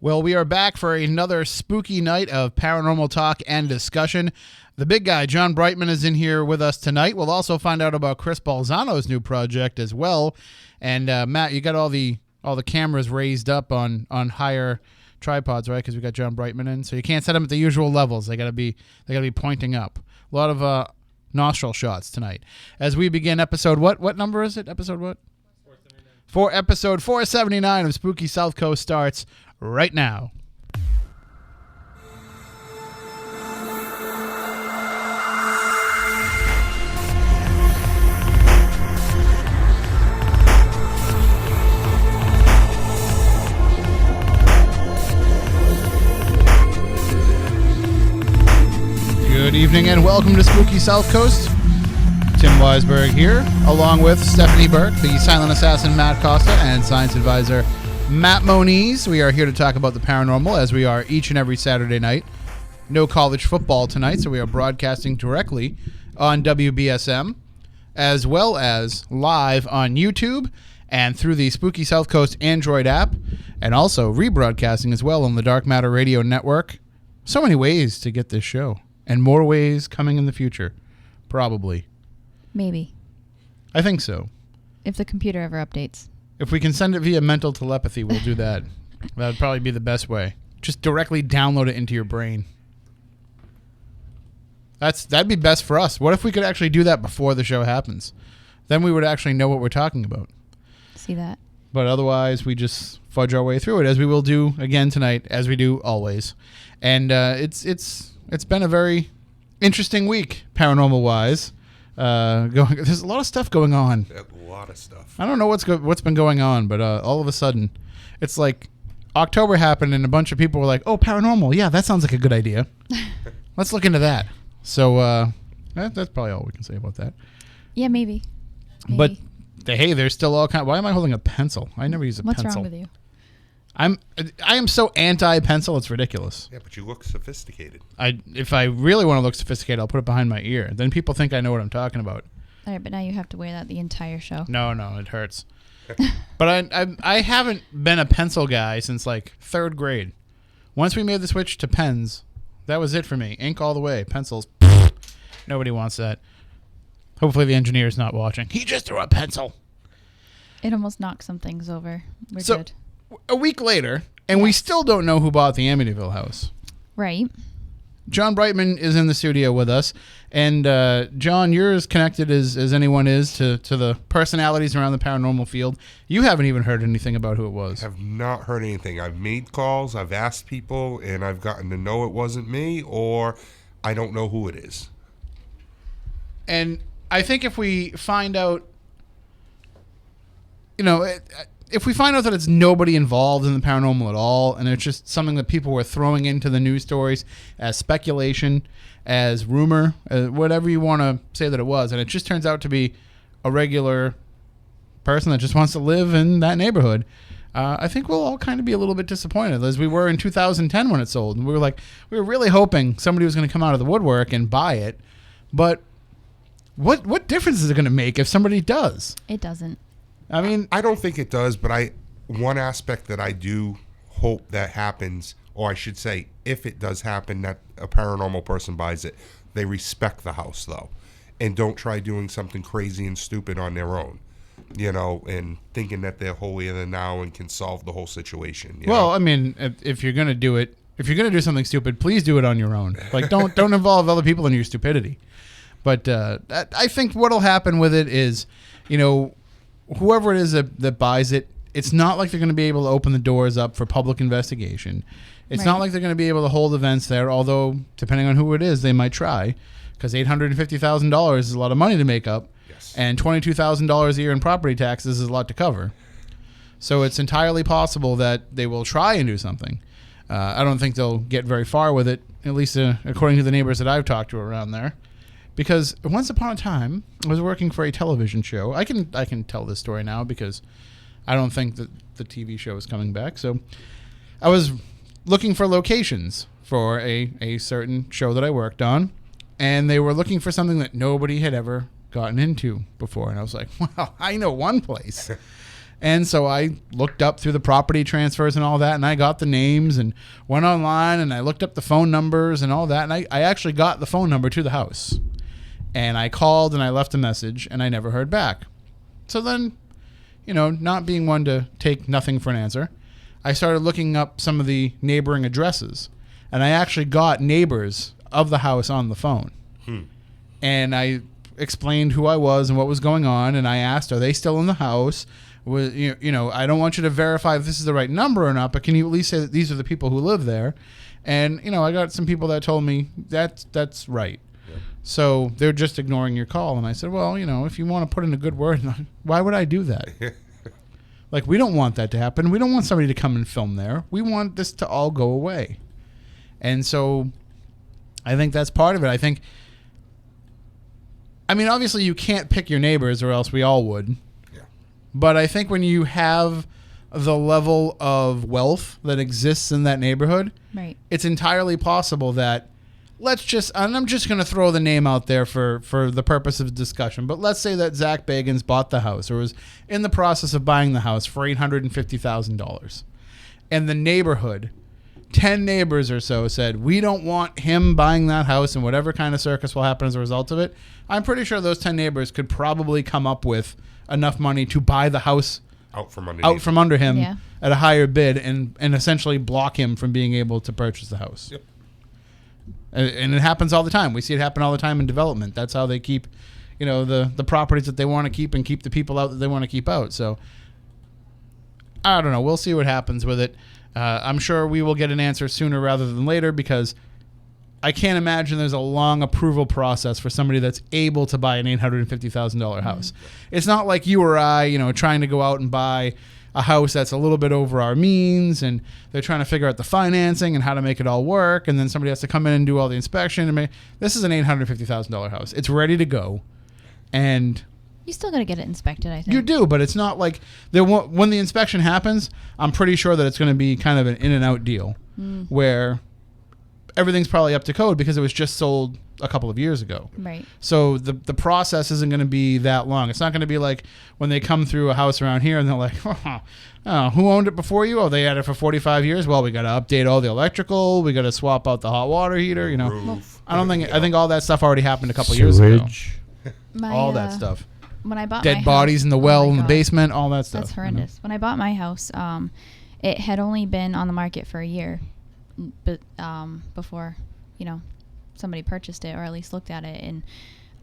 Well, we are back for another spooky night of paranormal talk and discussion. The big guy, John Brightman, is in here with us tonight. We'll also find out about Chris Balzano's new project as well. And Matt, you got all the cameras raised up on higher tripods, right? Because we got John Brightman in, so you can't set them at the usual levels. They gotta be pointing up. A lot of nostril shots tonight as we begin episode. What number is it? Episode what? 479. Episode 479 of Spooky South Coast starts right now. Good evening and welcome to Spooky South Coast. Tim Weisberg here, along with Stephanie Burke, the silent assassin Matt Costa, and science advisor Matt Moniz. We are here to talk about the paranormal, as we are each and every Saturday night. No college football tonight, so we are broadcasting directly on WBSM, as well as live on YouTube and through the Spooky South Coast Android app, and also rebroadcasting as well on the Dark Matter Radio Network. So many ways to get this show, and more ways coming in the future, probably. Maybe. I think so. If the computer ever updates. If we can send it via mental telepathy, we'll do that. That would probably be the best way. Just directly download it into your brain. That'd be best for us. What if we could actually do that before the show happens? Then we would actually know what we're talking about. See that. But otherwise, we just fudge our way through it, as we will do again tonight, as we do always. And it's been a very interesting week, paranormal-wise. There's a lot of stuff going on. A lot of stuff. I don't know what's been going on, but all of a sudden, it's like October happened and a bunch of people were like, "Oh, paranormal, yeah, that sounds like a good idea. Let's look into that." So that's probably all we can say about that. Yeah, maybe. But hey, there's still all kind. Why am I holding a pencil? I never use a pencil. What's wrong with you? I am so anti-pencil, it's ridiculous. Yeah, but you look sophisticated. If I really want to look sophisticated, I'll put it behind my ear. Then people think I know what I'm talking about. All right, but now you have to wear that the entire show. No, it hurts. But I haven't been a pencil guy since like third grade. Once we made the switch to pens, that was it for me. Ink all the way. Pencils, nobody wants that. Hopefully the engineer's not watching. He just threw a pencil. It almost knocked some things over. We're good. A week later, and we still don't know who bought the Amityville house. Right. John Brightman is in the studio with us. And John, you're as connected as anyone is to the personalities around the paranormal field. You haven't even heard anything about who it was. I have not heard anything. I've made calls, I've asked people, and I've gotten to know it wasn't me, or I don't know who it is. And I think if we find out, if we find out that it's nobody involved in the paranormal at all, and it's just something that people were throwing into the news stories as speculation, as rumor, whatever you want to say that it was, and it just turns out to be a regular person that just wants to live in that neighborhood, I think we'll all kind of be a little bit disappointed, as we were in 2010 when it sold. And we were really hoping somebody was going to come out of the woodwork and buy it, but what difference is it going to make if somebody does? It doesn't. I mean, I don't think it does, but one aspect that I do hope that happens, or I should say, if it does happen, that a paranormal person buys it, they respect the house, though, and don't try doing something crazy and stupid on their own, and thinking that they're holier than thou and can solve the whole situation. Well, I mean, if you're going to do it, if you're going to do something stupid, please do it on your own. Like, don't involve other people in your stupidity. But I think what'll happen with it is, whoever it is that buys it, it's not like they're going to be able to open the doors up for public investigation. It's not like they're going to be able to hold events there, although, depending on who it is, they might try, because $850,000 is a lot of money to make up, yes. And $22,000 a year in property taxes is a lot to cover. So it's entirely possible that they will try and do something. I don't think they'll get very far with it, at least according to the neighbors that I've talked to around there. Because once upon a time, I was working for a television show. I can tell this story now because I don't think that the TV show is coming back. So I was looking for locations for a certain show that I worked on, and they were looking for something that nobody had ever gotten into before. And I was like, well, I know one place. And so I looked up through the property transfers and all that, and I got the names and went online and I looked up the phone numbers and all that. And I actually got the phone number to the house. And I called and I left a message and I never heard back. So then, not being one to take nothing for an answer, I started looking up some of the neighboring addresses. And I actually got neighbors of the house on the phone. And I explained who I was and what was going on. And I asked, are they still in the house? I don't want you to verify if this is the right number or not, but can you at least say that these are the people who live there? And, I got some people that told me that's right. Yeah. So they're just ignoring your call. And I said, well, if you want to put in a good word, why would I do that? Like, we don't want that to happen. We don't want somebody to come and film there. We want this to all go away. And so I think that's part of it. Obviously you can't pick your neighbors or else we all would. But I think when you have the level of wealth that exists in that neighborhood, right, it's entirely possible that and I'm just going to throw the name out there for the purpose of discussion, but let's say that Zach Bagans bought the house or was in the process of buying the house for $850,000. And the neighborhood, 10 neighbors or so said, we don't want him buying that house and whatever kind of circus will happen as a result of it. I'm pretty sure those 10 neighbors could probably come up with enough money to buy the house out from under him at a higher bid and essentially block him from being able to purchase the house. Yep. And it happens all the time. We see it happen all the time in development. That's how they keep, the properties that they want to keep and keep the people out that they want to keep out. So I don't know. We'll see what happens with it. I'm sure we will get an answer sooner rather than later because I can't imagine there's a long approval process for somebody that's able to buy an $850,000 house. It's not like you or I, trying to go out and buy a house that's a little bit over our means and they're trying to figure out the financing and how to make it all work. And then somebody has to come in and do all the inspection. This is an $850,000 house. It's ready to go. And you still got to get it inspected, I think. You do, but it's not like when the inspection happens, I'm pretty sure that it's going to be kind of an in and out deal where everything's probably up to code because it was just sold a couple of years ago. Right. So the process isn't going to be that long. It's not going to be like when they come through a house around here and they're like, oh, who owned it before you? Oh, they had it for 45 years. Well, we got to update all the electrical. We got to swap out the hot water heater. Roof. I think all that stuff already happened a couple of years ago. All that stuff. When I bought dead bodies in the well in the basement, all that stuff. That's horrendous. When I bought my house, it had only been on the market for a year, but before somebody purchased it or at least looked at it,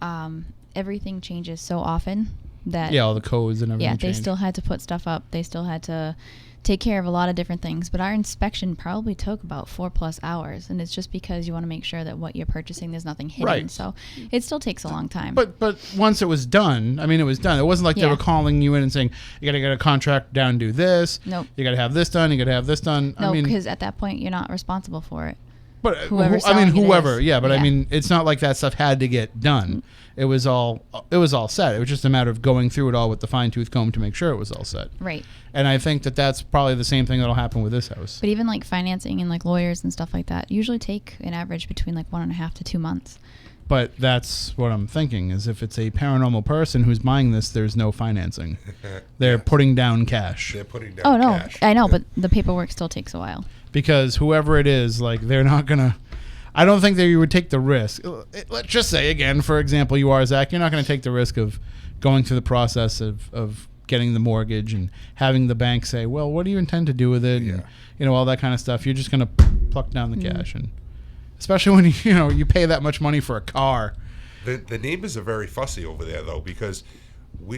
and everything changes so often that all the codes and everything. They still had to put stuff up. They still had to take care of a lot of different things. But our inspection probably took about 4+ hours, and it's just because you want to make sure that what you're purchasing, there's nothing hidden. Right. So it still takes a long time. But once it was done, it was done. It wasn't like they were calling you in and saying, you got to get a contract down and do this. Nope. You got to have this done. You got to have this done. No, because at that point, you're not responsible for it. But whoever, it's not like that stuff had to get done. It was all set. It was just a matter of going through it all with the fine-tooth comb to make sure it was all set. Right. And I think that that's probably the same thing that'll happen with this house. But even like financing and like lawyers and stuff like that usually take an average between like 1.5 to 2 months. But that's what I'm thinking is if it's a paranormal person who's buying this, there's no financing. They're putting down cash. They're putting down cash. I know, but the paperwork still takes a while. Because whoever it is, they're not going to... I don't think that you would take the risk. Let's just say, again, for example, you are, Zach, you're not going to take the risk of going through the process of getting the mortgage and having the bank say, well, what do you intend to do with it? Yeah. And, all that kind of stuff. You're just going to pluck down the cash. And especially when, you pay that much money for a car. The neighbors are very fussy over there, though, because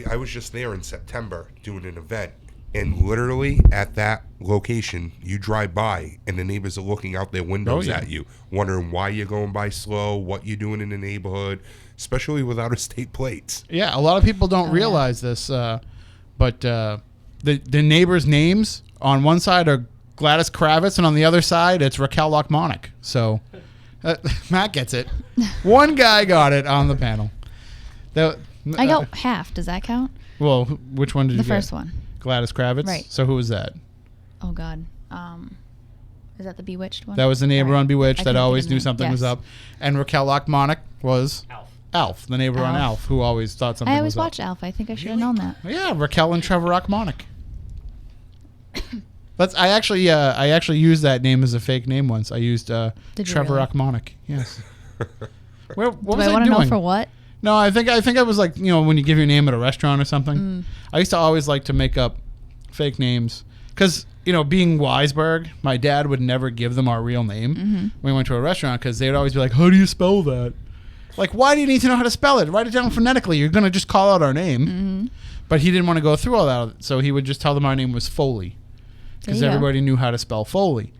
I was just there in September doing an event. And literally at that location, you drive by and the neighbors are looking out their windows at you, wondering why you're going by slow, what you're doing in the neighborhood, especially without estate plates. Yeah, a lot of people don't realize this, but the neighbors' names on one side are Gladys Kravitz and on the other side it's Raquel Lockmonic. So Matt gets it. One guy got it on the panel. I got half. Does that count? Well, which one did you get? The first one. Gladys Kravitz? Right. So who was that? Oh, God. Is that the Bewitched one? That was the neighbor on Bewitched that always knew something was up. And Raquel Lockmonic was... Alf, the neighbor on Alf, who always thought something was up. I always watched Alf. I think I should have known that. Yeah, Raquel and Trevor Lockmonic. I actually used that name as a fake name once. I used Trevor really? Achmonic. Yes. What Do was I I want to doing? know for what? No, I think I was like, when you give your name at a restaurant or something. I used to always like to make up fake names because being Weisberg, my dad would never give them our real name when we went to a restaurant because they'd always be like, "How do you spell that?" Like, why do you need to know how to spell it? Write it down phonetically. You're gonna just call out our name. But he didn't want to go through all that, so he would just tell them our name was Foley because everybody knew how to spell Foley.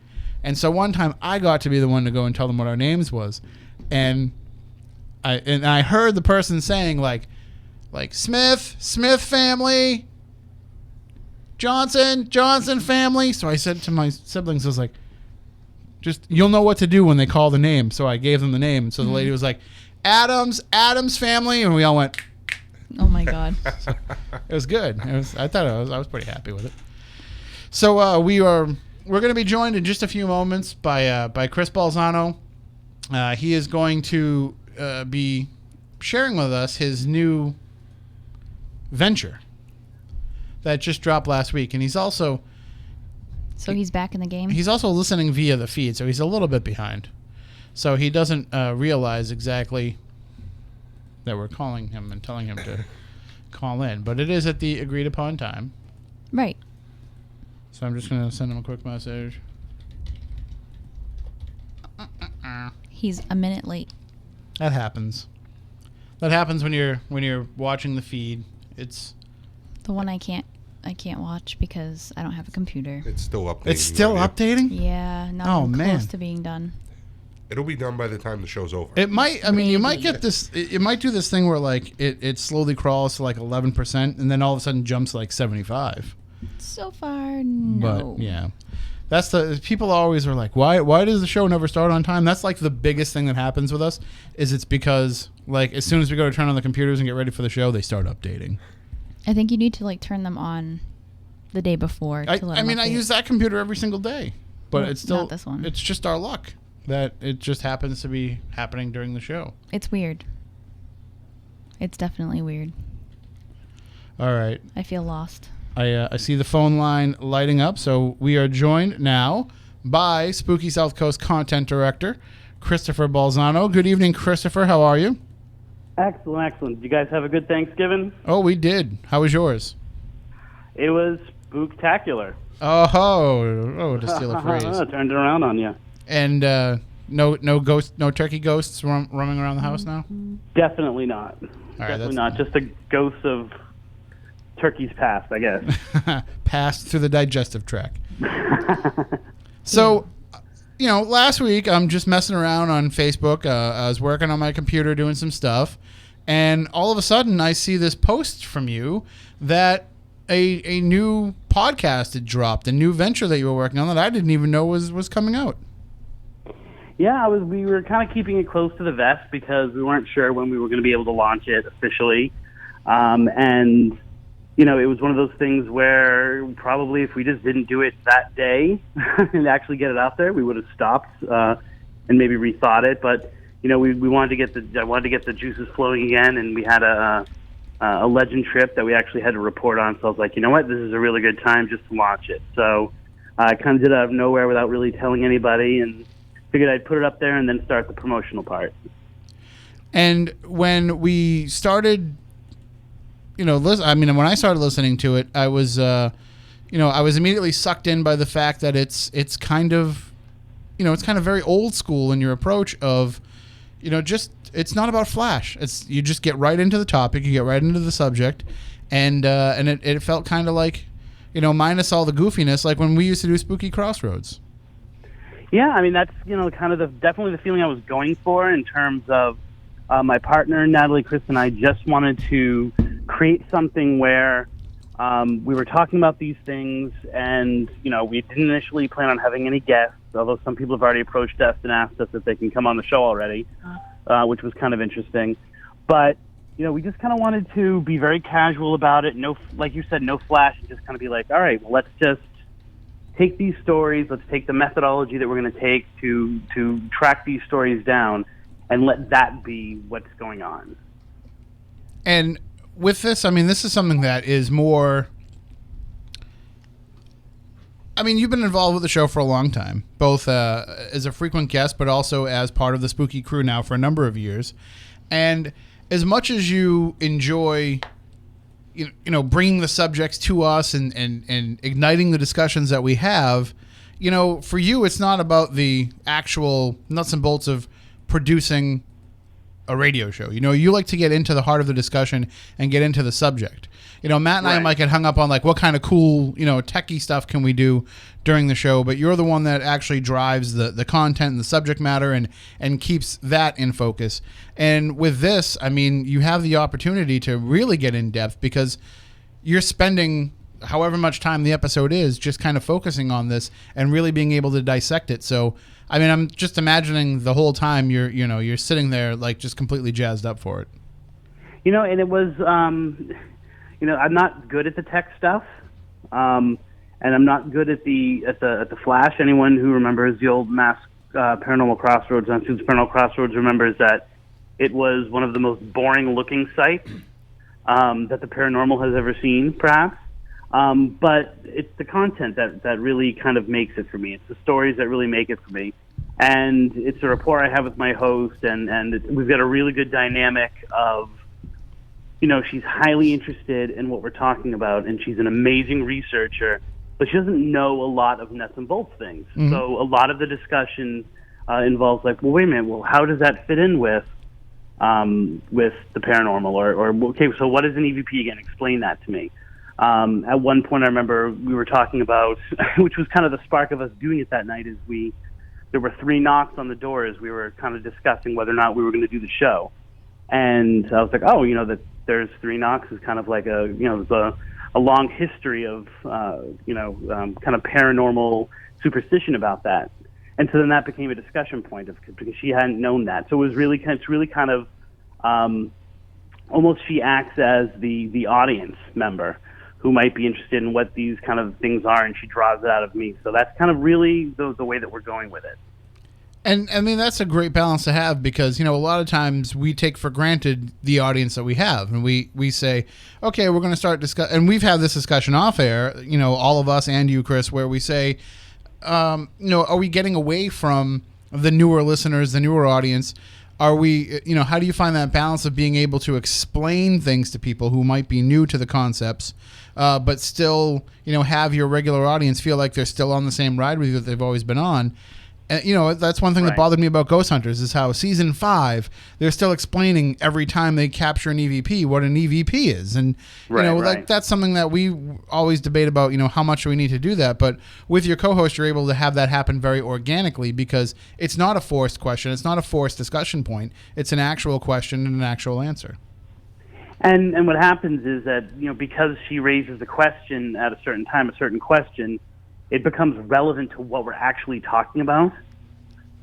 And so one time I got to be the one to go and tell them what our names was, and I heard the person saying like Smith family, Johnson family. So I said to my siblings, I was like, just you'll know what to do when they call the name. So I gave them the name. So the lady was like, Adams family, and we all went. Oh my God. It was good. I was pretty happy with it. So we're going to be joined in just a few moments by Chris Balzano. He is going to be sharing with us his new venture that just dropped last week, and he's also he's back in the game. He's also listening via the feed, so he's a little bit behind. So he doesn't realize exactly that we're calling him and telling him to call in, but it is at the agreed upon time. Right. So I'm just going to send him a quick message. He's a minute late. That happens. That happens when you're watching the feed. It's the one I can't watch because I don't have a computer. It's still updating. It's still updating? Yeah, not even close to being done. It'll be done by the time the show's over. It might. I mean, you might get this. It might do this thing where like it slowly crawls to like 11%, and then all of a sudden jumps to like 75. So far, no. But yeah, that's the people always are like, why does the show never start on time? That's like the biggest thing that happens with us. It's because like as soon as we go to turn on the computers and get ready for the show, they start updating. I think you need to like turn them on the day before. I use that computer every single day, but it's still not this one. It's just our luck that it just happens to be happening during the show. It's weird. It's definitely weird. All right. I feel lost. I see the phone line lighting up, so we are joined now by Spooky South Coast Content Director, Christopher Balzano. Good evening, Christopher. How are you? Excellent. Did you guys have a good Thanksgiving? Oh, we did. How was yours? It was spooktacular. Oh, to steal a phrase. Turned it around on you. And no turkey ghosts roaming around the house now? Definitely not. Right, Definitely not. Just a ghost of turkey's past, I guess. Passed through the digestive tract. So, last week I'm just messing around on Facebook. I was working on my computer doing some stuff, and all of a sudden I see this post from you that a new podcast had dropped, a new venture that you were working on that I didn't even know was coming out. Yeah, we were kind of keeping it close to the vest because we weren't sure when we were going to be able to launch it officially. And, it was one of those things where probably if we just didn't do it that day and actually get it out there, we would have stopped and maybe rethought it. But, we wanted to get the juices flowing again, and we had a legend trip that we actually had to report on. So I was like, you know what, this is a really good time just to launch it. So I kind of did it out of nowhere without really telling anybody, and figured I'd put it up there and then start the promotional part. And when we started, when I started listening to it, I was, I was immediately sucked in by the fact that it's kind of, it's kind of very old school in your approach of, it's not about flash. You just get right into the topic, you get right into the subject, and it felt kind of like, minus all the goofiness, like when we used to do Spooky Crossroads. Yeah, that's kind of definitely the feeling I was going for in terms of my partner Natalie, Chris, and I just wanted to create something where we were talking about these things, and we didn't initially plan on having any guests, although some people have already approached us and asked us if they can come on the show already, which was kind of interesting. But we just kind of wanted to be very casual about it. No, like you said, no flash, and just kind of be like, all right, well, let's just take these stories, let's take the methodology that we're going to take to track these stories down, and let that be what's going on. And with this, this is something that is more, I mean, you've been involved with the show for a long time, both as a frequent guest, but also as part of the Spooky crew now for a number of years. And as much as you enjoy, you know, bringing the subjects to us and igniting the discussions that we have, you know, for you, it's not about the actual nuts and bolts of producing a radio show. You know, you like to get into the heart of the discussion and get into the subject. You know, Matt and I might get hung up on like what kind of cool, you know, techie stuff can we do during the show, but you're the one that actually drives the content and the subject matter and keeps that in focus. And with this, I mean, you have the opportunity to really get in depth because you're spending however much time the episode is just kind of focusing on this and really being able to dissect it. So, I mean, I'm just imagining the whole time you're sitting there like just completely jazzed up for it. You know, and it was, you know, I'm not good at the tech stuff, and I'm not good at the Flash. Anyone who remembers the old Mass Paranormal Crossroads on Suits Paranormal Crossroads remembers that it was one of the most boring-looking sites that the paranormal has ever seen, perhaps. But it's the content that really kind of makes it for me. It's the stories that really make it for me. And it's the rapport I have with my host, and we've got a really good dynamic of, you know, she's highly interested in what we're talking about, and she's an amazing researcher, but she doesn't know a lot of nuts and bolts things. Mm-hmm. So a lot of the discussion involves like, well, wait a minute, well, how does that fit in with the paranormal? Or okay, so what is an EVP again? Explain that to me. At one point, I remember we were talking about, which was kind of the spark of us doing it that night, is there were 3 knocks on the door as we were kind of discussing whether or not we were going to do the show. And I was like, oh, you know, that there's 3 knocks is kind of like there's a long history of, kind of paranormal superstition about that. And so then that became a discussion point because she hadn't known that. So it's really kind of almost she acts as the audience member who might be interested in what these kind of things are, and she draws it out of me. So that's kind of really the way that we're going with it. And I mean, that's a great balance to have because, you know, a lot of times we take for granted the audience that we have, and we say, okay, we're going to start and we've had this discussion off air, you know, all of us and you, Chris, where we say, you know, are we getting away from the newer listeners, the newer audience? Are we, you know, how do you find that balance of being able to explain things to people who might be new to the concepts, but still, you know, have your regular audience feel like they're still on the same ride with you that they've always been on? And, you know, that's one thing that bothered me about Ghost Hunters is how season 5, they're still explaining every time they capture an EVP what an EVP is. And, you know, that's something that we always debate about, you know, how much do we need to do that. But with your co-host, you're able to have that happen very organically because it's not a forced question. It's not a forced discussion point. It's an actual question and an actual answer. And what happens is that, you know, because she raises the question at a certain time, a certain question, it becomes relevant to what we're actually talking about.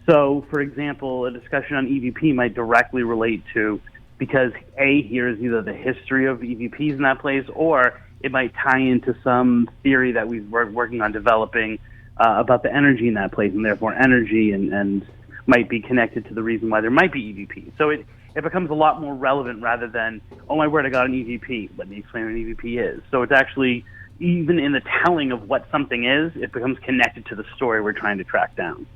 So, for example, a discussion on EVP might directly relate to, because A, here's either the history of EVPs in that place, or it might tie into some theory that we're working on developing about the energy in that place, and therefore energy and might be connected to the reason why there might be EVP. So it becomes a lot more relevant rather than, oh my word, I got an EVP. Let me explain what an EVP is. So it's actually, even in the telling of what something is, it becomes connected to the story we're trying to track down.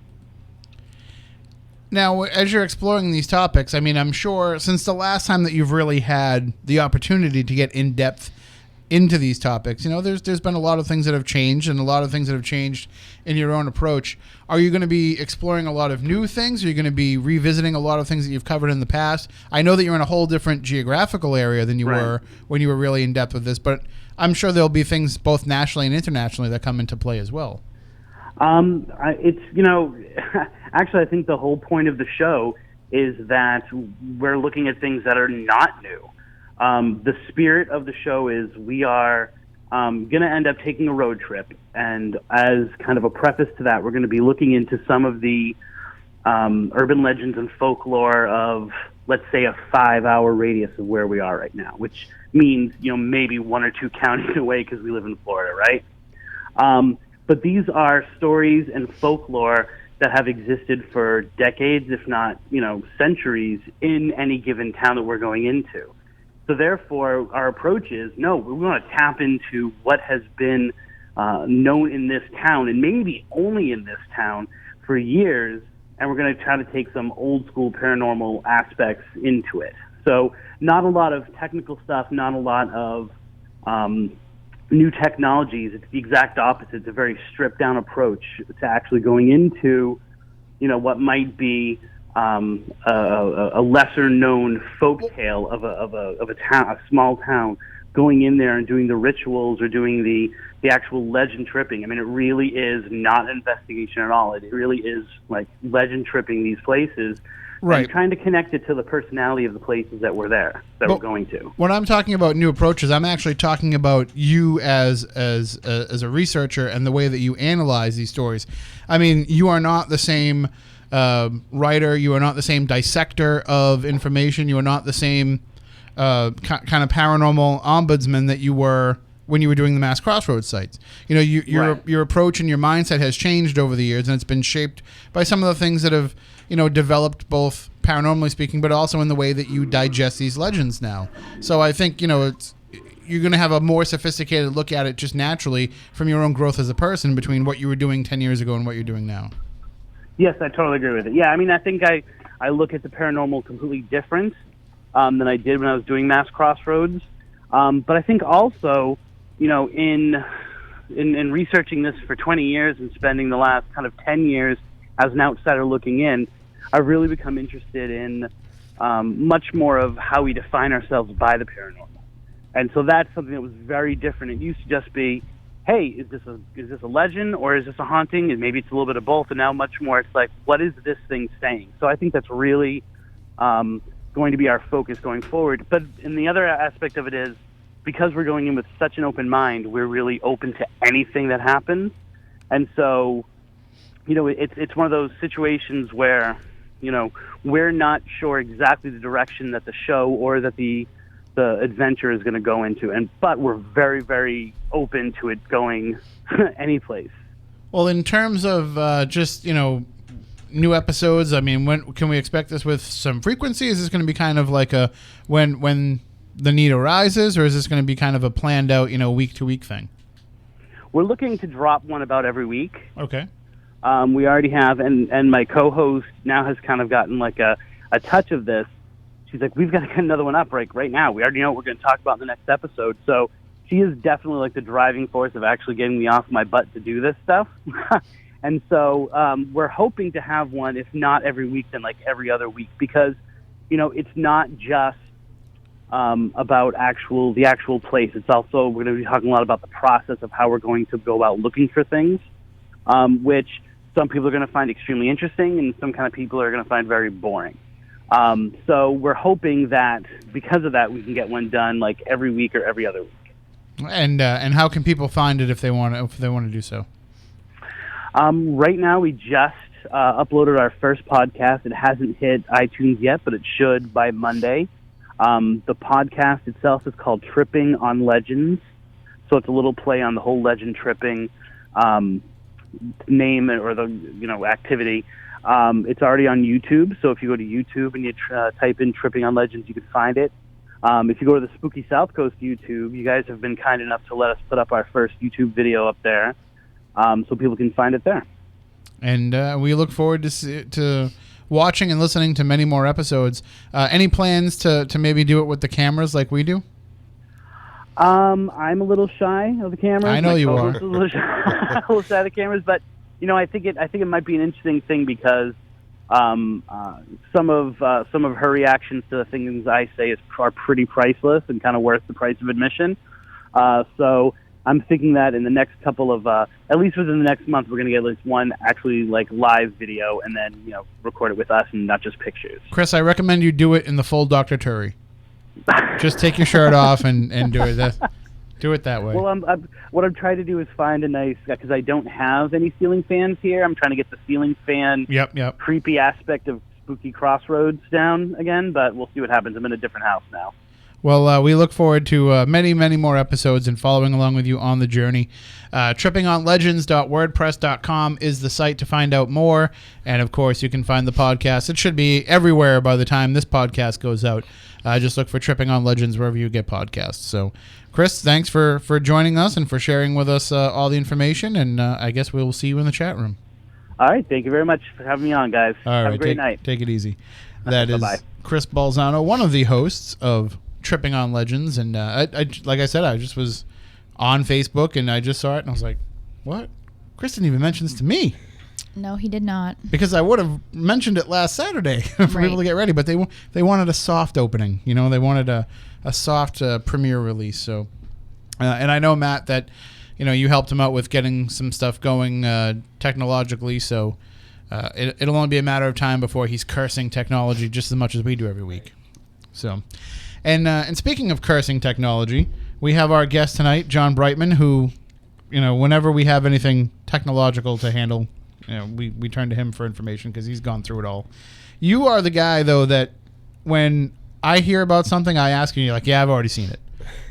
Now, as you're exploring these topics, I mean, I'm sure since the last time that you've really had the opportunity to get in depth into these topics, you know, there's been a lot of things that have changed and a lot of things that have changed in your own approach. Are you going to be exploring a lot of new things? Are you going to be revisiting a lot of things that you've covered in the past? I know that you're in a whole different geographical area than you were when you were really in depth with this, but I'm sure there'll be things both nationally and internationally that come into play as well. It's, you know, actually, I think the whole point of the show is that we're looking at things that are not new. The spirit of the show is we are going to end up taking a road trip, and as kind of a preface to that, we're going to be looking into some of the urban legends and folklore of, let's say, a 5-hour radius of where we are right now, which means, you know, maybe 1 or 2 counties away because we live in Florida, right? But these are stories and folklore that have existed for decades, if not, you know, centuries in any given town that we're going into. So therefore, our approach is, no, we want to tap into what has been known in this town, and maybe only in this town, for years, and we're going to try to take some old school paranormal aspects into it. So not a lot of technical stuff, not a lot of new technologies. It's the exact opposite. It's a very stripped down approach to actually going into, what might be a lesser known folk tale of a town, a small town, going in there and doing the rituals or doing the actual legend tripping. I mean, it really is not an investigation at all. It really is like legend tripping these places. Right. And trying to connect it to the personality of the places that we're there, we're going to. When I'm talking about new approaches, I'm actually talking about you as a researcher and the way that you analyze these stories. I mean, you are not the same writer. You are not the same dissector of information. You are not the same kind of paranormal ombudsman that you were when you were doing the Mass Crossroads sites. Your approach and your mindset has changed over the years, and it's been shaped by some of the things that have developed, both paranormally speaking, but also in the way that you digest these legends now. So I think you're going to have a more sophisticated look at it just naturally from your own growth as a person between what you were doing 10 years ago and what you're doing now. Yes, I totally agree with it. Yeah, I mean, I think I look at the paranormal completely different than I did when I was doing Mass Crossroads. But I think also, in researching this for 20 years and spending the last kind of 10 years as an outsider looking in, I've really become interested in much more of how we define ourselves by the paranormal. And so that's something that was very different. It used to just be, hey, is this a legend or is this a haunting? And maybe it's a little bit of both. And now much more, it's like, what is this thing saying? So I think that's really going to be our focus going forward. But and the other aspect of it is, because we're going in with such an open mind, we're really open to anything that happens. And so, it's one of those situations where, we're not sure exactly the direction that the show or that the adventure is going to go into, but we're very, very open to it going any place. Well, in terms of just new episodes, I mean, when can we expect this with some frequency? Is this going to be kind of like a when the need arises, or is this going to be kind of a planned out week to week thing? We're looking to drop one about every week. Okay. We already have, and my co-host now has kind of gotten like a touch of this. She's like, we've got to get another one up right now. We already know what we're going to talk about in the next episode. So she is definitely like the driving force of actually getting me off my butt to do this stuff. And so we're hoping to have one, if not every week, then like every other week, because, it's not just about the actual place. It's also, we're going to be talking a lot about the process of how we're going to go about looking for things, which some people are going to find extremely interesting and some kind of people are going to find very boring. So we're hoping that because of that, we can get one done like every week or every other week. And how can people find it if they want to do so? Right now, we just uploaded our first podcast. It hasn't hit iTunes yet, but it should by Monday. The podcast itself is called Tripping on Legends. So it's a little play on the whole legend tripping name or the activity. It's already on YouTube, so if you go to YouTube and you type in Tripping on Legends, you can find it. If you go to the Spooky South Coast YouTube, you guys have been kind enough to let us put up our first YouTube video up there, so people can find it there. And we look forward to watching and listening to many more episodes. Any plans to maybe do it with the cameras like we do? I'm a little shy of the cameras. I know you are. A little shy of the cameras, but I think it might be an interesting thing because some of her reactions to the things I say are pretty priceless and kind of worth the price of admission. So I'm thinking that in the next couple of at least within the next month, we're going to get at least one actually like live video and then record it with us and not just pictures. Chris, I recommend you do it in the full Dr. Turi. Just take your shirt off and do it. Do it that way. Well, what I'm trying to do is find a nice, because I don't have any ceiling fans here. I'm trying to get the ceiling fan creepy aspect of Spooky Crossroads down again, but we'll see what happens. I'm in a different house now. Well, we look forward to many, many more episodes and following along with you on the journey. Trippingonlegends.wordpress.com is the site to find out more. And, of course, you can find the podcast. It should be everywhere by the time this podcast goes out. Just look for Tripping on Legends wherever you get podcasts. So, Chris, thanks for joining us and for sharing with us all the information. And I guess we'll see you in the chat room. All right. Thank you very much for having me on, guys. All Have right, a great night. Take it easy. That is Bye-bye. Chris Balzano, one of the hosts of Tripping on Legends, and I like I said, I just was on Facebook and I just saw it and I was like, "What? Chris didn't even mention this to me." No, he did not. Because I would have mentioned it last Saturday for people to get ready, but they wanted a soft opening. You know, they wanted a soft premiere release. So, and I know, Matt, that you helped him out with getting some stuff going technologically. So it'll only be a matter of time before he's cursing technology just as much as we do every week. So. And speaking of cursing technology, we have our guest tonight, John Brightman, who, whenever we have anything technological to handle, we turn to him for information because he's gone through it all. You are the guy, though, that when I hear about something, I ask you, and you're like, yeah, I've already seen it.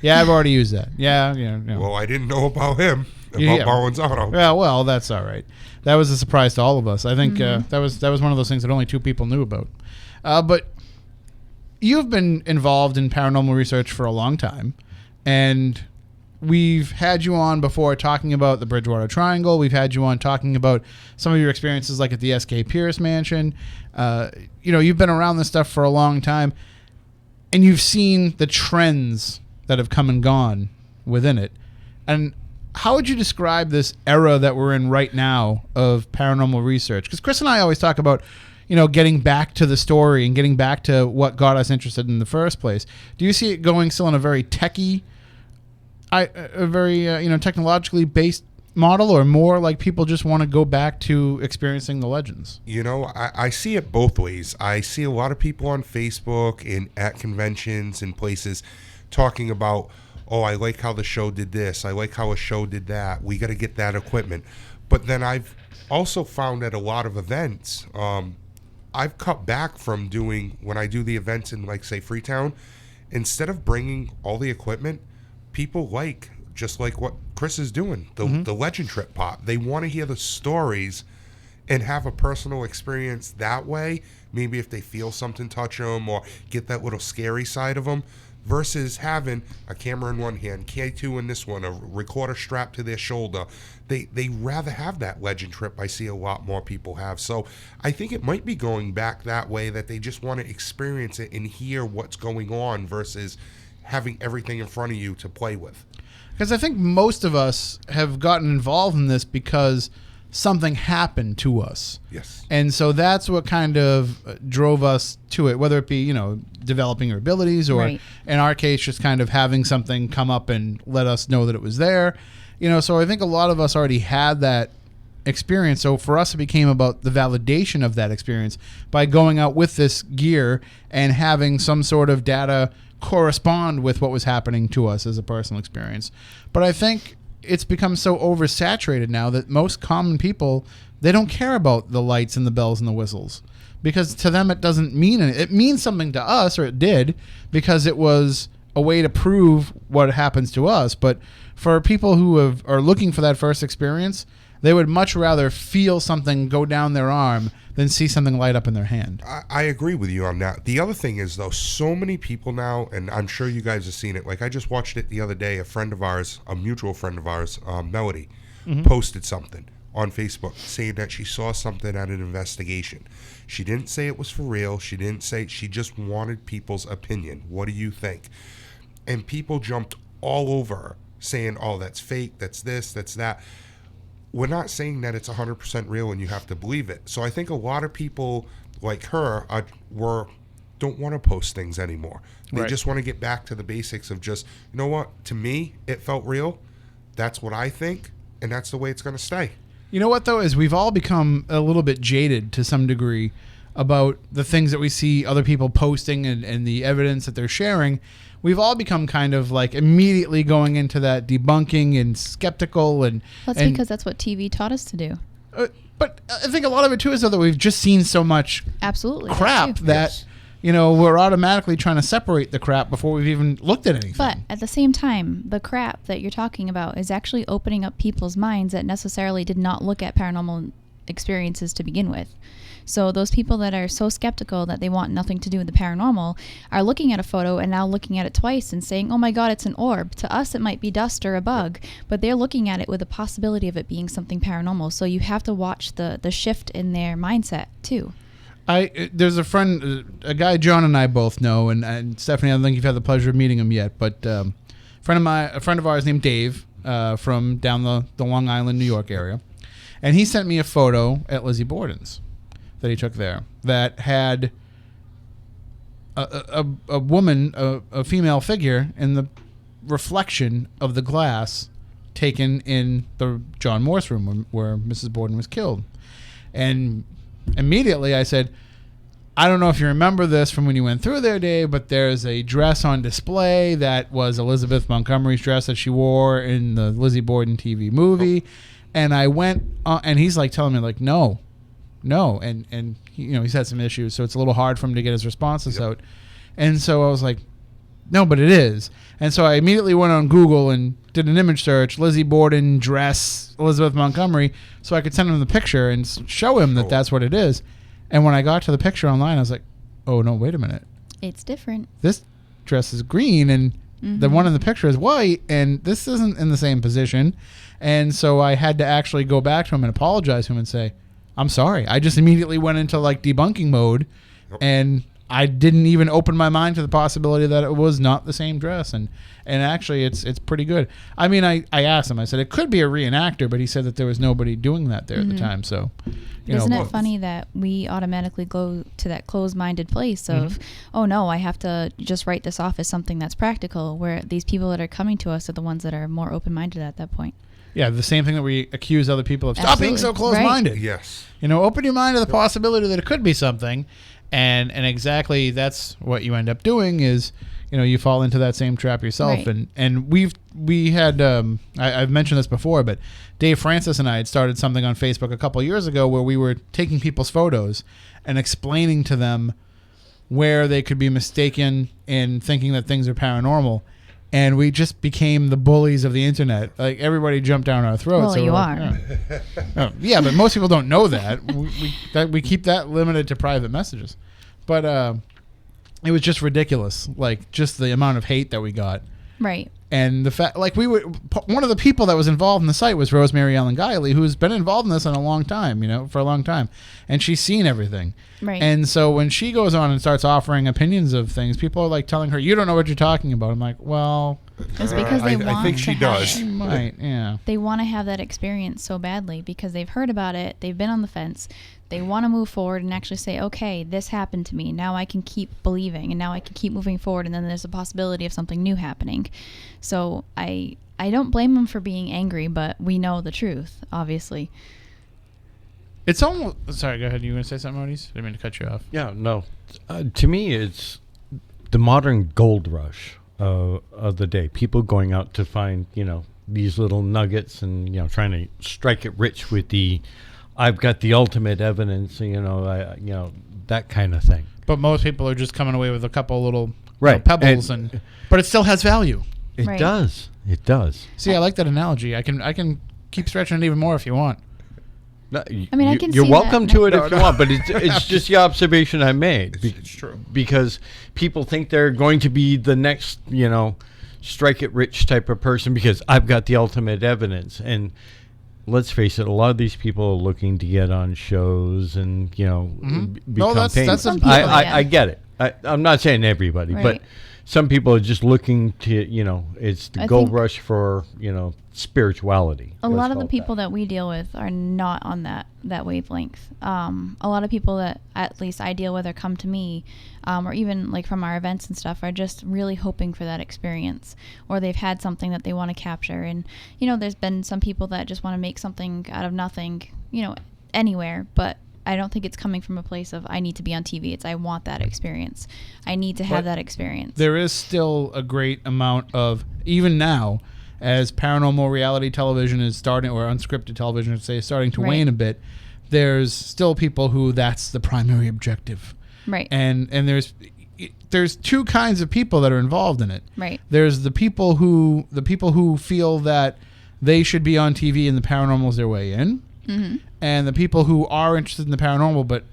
Yeah, I've already used that. Yeah. Well, I didn't know about him, about Barwin's Auto. Yeah, well, that's all right. That was a surprise to all of us. I think that was one of those things that only two people knew about. But you've been involved in paranormal research for a long time, and we've had you on before talking about the Bridgewater Triangle. We've had you on talking about some of your experiences like at the S.K. Pierce Mansion. You've been around this stuff for a long time, and you've seen the trends that have come and gone within it. And how would you describe this era that we're in right now of paranormal research? Because Chris and I always talk about getting back to the story and getting back to what got us interested in the first place. Do you see it going still in a very techy, a very technologically based model, or more like people just want to go back to experiencing the legends? I see it both ways. I see a lot of people on Facebook and at conventions and places talking about, oh, I like how the show did this. I like how a show did that. We got to get that equipment. But then I've also found at a lot of events, I've cut back from doing, when I do the events in, like, say, Freetown, instead of bringing all the equipment, people just like what Chris is doing, the Legend Trip Pop. They want to hear the stories and have a personal experience that way, maybe if they feel something touch them or get that little scary side of them, versus having a camera in one hand, K2 in this one, a recorder strapped to their shoulder. They rather have that legend trip. I see a lot more people have. So I think it might be going back that way, that they just want to experience it and hear what's going on versus having everything in front of you to play with. Because I think most of us have gotten involved in this because something happened to us. Yes. And so that's what kind of drove us to it, whether it be, developing our abilities or in our case, just kind of having something come up and let us know that it was there. So I think a lot of us already had that experience. So for us, it became about the validation of that experience by going out with this gear and having some sort of data correspond with what was happening to us as a personal experience. But I think it's become so oversaturated now that most common people, they don't care about the lights and the bells and the whistles, because to them it doesn't mean anything. It means something to us, or it did, because it was a way to prove what happens to us. But for people who are looking for that first experience, they would much rather feel something go down their arm than see something light up in their hand. I agree with you on that. The other thing is, though, so many people now, and I'm sure you guys have seen it, like I just watched it the other day, a friend of ours, a mutual friend of ours, Melody, posted something on Facebook saying that she saw something at an investigation. She didn't say it was for real. She didn't say, she just wanted people's opinion. What do you think? And people jumped all over her saying, oh, that's fake, that's this, that's that. We're not saying that it's 100% real and you have to believe it. So I think a lot of people like her don't want to post things anymore. They just want to get back to the basics of just, you know what, to me, it felt real. That's what I think, and that's the way it's going to stay. You know what, though, is we've all become a little bit jaded to some degree about the things that we see other people posting and the evidence that they're sharing. We've all become kind of like immediately going into that debunking and skeptical. That's because that's what TV taught us to do. But I think a lot of it, too, is that we've just seen so much absolutely crap that, we're automatically trying to separate the crap before we've even looked at anything. But at the same time, the crap that you're talking about is actually opening up people's minds that necessarily did not look at paranormal experiences to begin with. So those people that are so skeptical that they want nothing to do with the paranormal are looking at a photo and now looking at it twice and saying, oh my God, it's an orb. To us, it might be dust or a bug, but they're looking at it with the possibility of it being something paranormal. So you have to watch the shift in their mindset too. There's a friend, a guy John and I both know, and Stephanie, I don't think you've had the pleasure of meeting him yet, but a friend of ours named Dave from down the Long Island, New York area, and he sent me a photo at Lizzie Borden's that he took there that had a woman, a female figure in the reflection of the glass taken in the John Morse room where Mrs. Borden was killed. And immediately I said, I don't know if you remember this from when you went through there, Dave, but there's a dress on display that was Elizabeth Montgomery's dress that she wore in the Lizzie Borden TV movie. And I went, and he's like telling me like, no. And he's had some issues, so it's a little hard for him to get his responses out. And so I was like, no, but it is. And so I immediately went on Google and did an image search, Lizzie Borden dress, Elizabeth Montgomery, so I could send him the picture and show him that that's what it is. And when I got to the picture online, I was like, oh, no, wait a minute. It's different. This dress is green, and the one in the picture is white, and this isn't in the same position. And so I had to actually go back to him and apologize to him and say, I'm sorry. I just immediately went into like debunking mode, and I didn't even open my mind to the possibility that it was not the same dress. And actually, it's pretty good. I mean, I asked him. I said it could be a reenactor, but he said that there was nobody doing that there at the time. So, isn't it funny that we automatically go to that closed-minded place of, oh no, I have to just write this off as something that's practical, where these people that are coming to us are the ones that are more open-minded at that point. Yeah, the same thing that we accuse other people of. Stop being so close-minded. Right. Yes. Open your mind to the possibility that it could be something, and exactly that's what you end up doing is, you fall into that same trap yourself. Right. And we had I've mentioned this before, but Dave Francis and I had started something on Facebook a couple years ago where we were taking people's photos and explaining to them where they could be mistaken in thinking that things are paranormal. And we just became the bullies of the internet. Like, everybody jumped down our throats. Well, so you like, are. Yeah, but most people don't know that. We keep that limited to private messages. But it was just ridiculous. Like, just the amount of hate that we got. Right. And the fact, like, one of the people that was involved in the site was Rosemary Ellen Guiley, who's been involved in this for a long time. And she's seen everything. Right. And so when she goes on and starts offering opinions of things, people are like telling her, you don't know what you're talking about. I'm like, well, it's because they want I think she does. she might, yeah. They want to have that experience so badly because they've heard about it. They've been on the fence. They want to move forward and actually say, okay, this happened to me. Now I can keep believing, and now I can keep moving forward, and then there's a possibility of something new happening. So I don't blame them for being angry, but we know the truth, obviously. It's almost... Sorry, go ahead. You want to say something, Modis? I didn't mean to cut you off. Yeah, no. To me, it's the modern gold rush of the day. People going out to find, these little nuggets and, trying to strike it rich with the, I've got the ultimate evidence, that kind of thing. But most people are just coming away with a couple little pebbles, but it still has value. It Right. does. It does. See, I like that analogy. I can keep stretching it even more if you want. No, I mean, I can you're see welcome that. to it if you want, but it's just the observation I made. It's true. Because people think they're going to be the next, strike it rich type of person because I've got the ultimate evidence. And let's face it, a lot of these people are looking to get on shows and, become that's famous. some people, I get it. I'm not saying everybody, Right. but some people are just looking to, it's the I gold think rush for, spirituality. A Let's lot of call the it people that. that we deal with are not on that wavelength. A lot of people that at least I deal with or come to me, or even like from our events and stuff, are just really hoping for that experience, or they've had something that they want to capture. And there's been some people that just want to make something out of nothing, anywhere, but I don't think it's coming from a place of I need to be on TV. It's I want that experience. I need to have that experience. There is still a great amount of, even now, as paranormal reality television is starting, or unscripted television, I should say, starting to wane a bit, there's still people who that's the primary objective. Right. And there's, there's two kinds of people that are involved in it. Right. There's the people who feel that they should be on TV and the paranormal is their way in, and the people who are interested in the paranormal but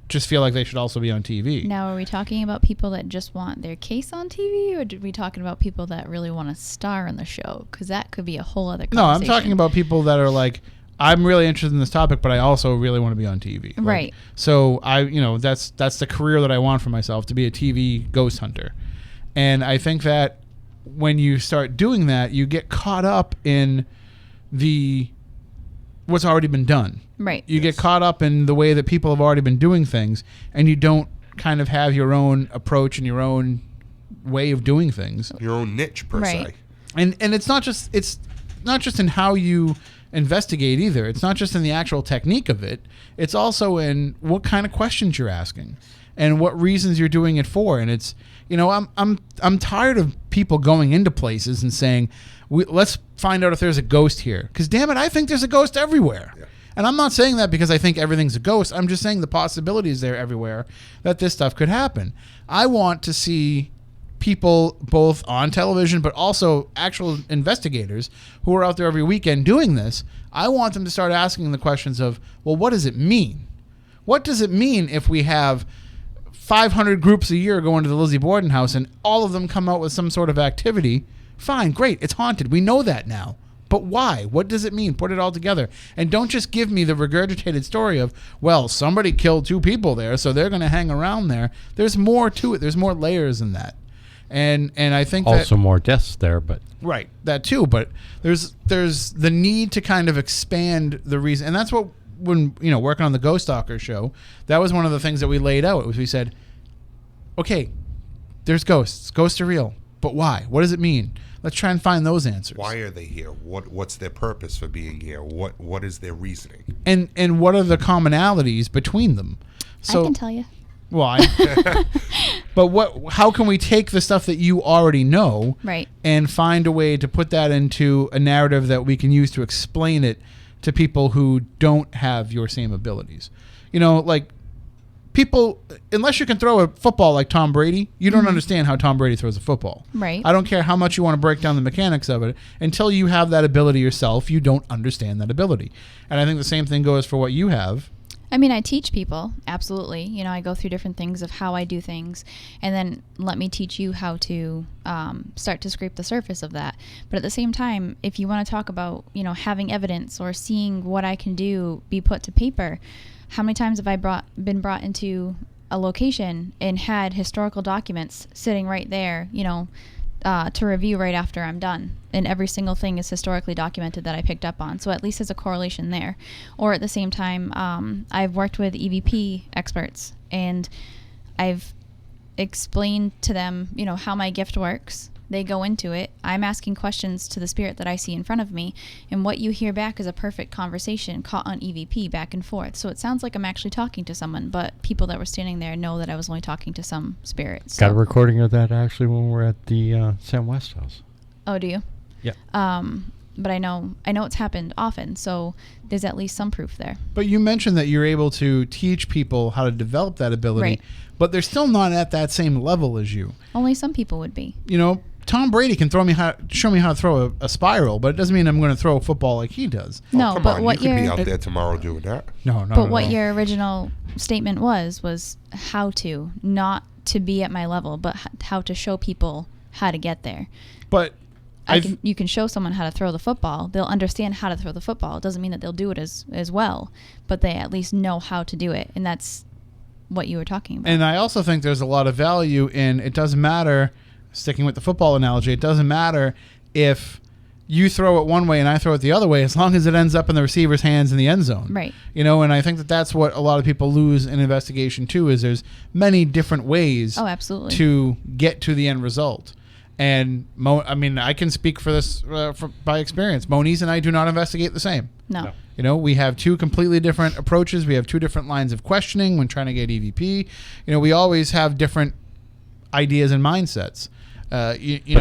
just feel like they should also be on TV. Now, are we talking about people that just want their case on TV, or are we talking about people that really want to star in the show? Because that could be a whole other No, conversation. I'm talking about people that are like, I'm really interested in this topic, but I also really want to be on TV. Like, Right. So that's the career that I want for myself, to be a TV ghost hunter. And I think that when you start doing that, you get caught up in what's already been done. Right. You get caught up in the way that people have already been doing things, and you don't kind of have your own approach and your own way of doing things. Your own niche, per Right. se. And it's not just in how you investigate either. It's not just in the actual technique of it. It's also in what kind of questions you're asking and what reasons you're doing it for. And it's, I'm tired of people going into places and saying, let's find out if there's a ghost here. Because damn it, I think there's a ghost everywhere. Yeah. And I'm not saying that because I think everything's a ghost. I'm just saying the possibility is there everywhere that this stuff could happen. I want to see people both on television but also actual investigators who are out there every weekend doing this. I want them to start asking the questions of, well, what does it mean? What does it mean if we have 500 groups a year going to the Lizzie Borden house and all of them come out with some sort of activity? Fine, great, it's haunted. We know that now. But why? What does it mean? Put it all together. And don't just give me the regurgitated story of, well, somebody killed 2 people there, so they're going to hang around there. There's more to it. There's more layers than that. And I think also more deaths there, but right, that too. But there's the need to kind of expand the reason, and that's what when working on the Ghost Stalker show, that was one of the things that we laid out. Was we said, okay, there's ghosts. Ghosts are real, but why? What does it mean? Let's try and find those answers. Why are they here? What's their purpose for being here? What is their reasoning? And what are the commonalities between them? So I can tell you. Well, but how can we take the stuff that you already know, Right, and find a way to put that into a narrative that we can use to explain it to people who don't have your same abilities? Like people, unless you can throw a football like Tom Brady, you don't understand how Tom Brady throws a football. Right. I don't care how much you want to break down the mechanics of it. Until you have that ability yourself, you don't understand that ability. And I think the same thing goes for what you have. I mean, I teach people, absolutely. I go through different things of how I do things, and then let me teach you how to start to scrape the surface of that. But at the same time, if you want to talk about, having evidence or seeing what I can do be put to paper, how many times have I been brought into a location and had historical documents sitting right there, to review right after I'm done. And every single thing is historically documented that I picked up on. So at least there's a correlation there. Or at the same time, I've worked with EVP experts, and I've explained to them, how my gift works. They go into it. I'm asking questions to the spirit that I see in front of me. And what you hear back is a perfect conversation caught on EVP back and forth. So it sounds like I'm actually talking to someone, but people that were standing there know that I was only talking to some spirit. So. Got a recording of that actually when we're at the Sam West house. Oh, do you? Yeah. But I know it's happened often, so there's at least some proof there. But you mentioned that you're able to teach people how to develop that ability, Right. but they're still not at that same level as you. Only some people would be. Tom Brady can show me how to throw a spiral, but it doesn't mean I'm going to throw a football like he does. No, Come but on, what you could be your out there tomorrow doing that. No, not but at what all. your original statement was how to, not to be at my level, but how to show people how to get there. But You can show someone how to throw the football. They'll understand how to throw the football. It doesn't mean that they'll do it as well, but they at least know how to do it, and that's what you were talking about. And I also think there's a lot of value in, it doesn't matter, sticking with the football analogy, it doesn't matter if you throw it one way and I throw it the other way, as long as it ends up in the receiver's hands in the end zone. Right. And I think that that's what a lot of people lose in investigation too, is there's many different ways absolutely. to get to the end result. And I can speak for this by experience. Moniz and I do not investigate the same. No. We have 2 completely different approaches. We have 2 different lines of questioning when trying to get EVP. We always have different ideas and mindsets. But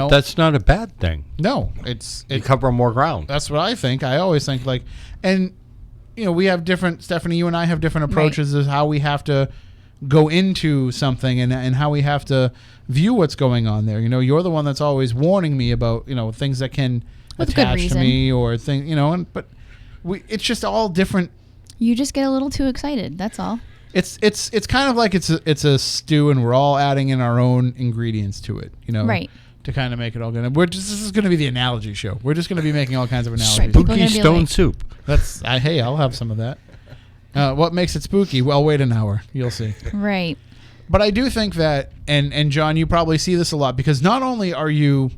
that's not a bad thing. No, You cover more ground. That's what I think. I always think we have different. Stephanie, you and I have different approaches as how we have to go into something and how we have to view what's going on there. You're the one that's always warning me about, things that can With good attach to reason. me or things, but it's just all different. You just get a little too excited. That's all. It's kind of like it's a stew, and we're all adding in our own ingredients to it, Right. to kind of make it all good. This is going to be the analogy show. We're just going to be making all kinds of analogies. Right, people are Spooky gonna be stone like- soup. Hey, I'll have some of that. What makes it spooky? Well, wait an hour. You'll see. Right. But I do think that, and John, you probably see this a lot, because not only are you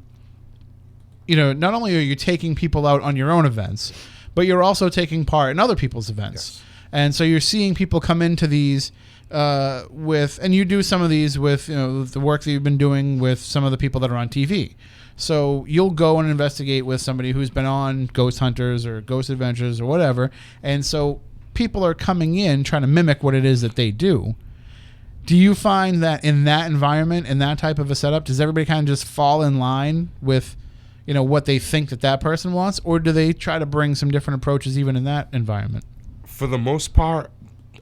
taking people out on your own events, but you're also taking part in other people's events. Yes. And so you're seeing people come into these and you do some of these with the work that you've been doing with some of the people that are on TV. So you'll go and investigate with somebody who's been on Ghost Hunters or Ghost Adventures or whatever. And so people are coming in trying to mimic what it is that they do. Do you find that in that environment, in that type of a setup, does everybody kind of just fall in line with, what they think that person wants? Or do they try to bring some different approaches even in that environment? For the most part,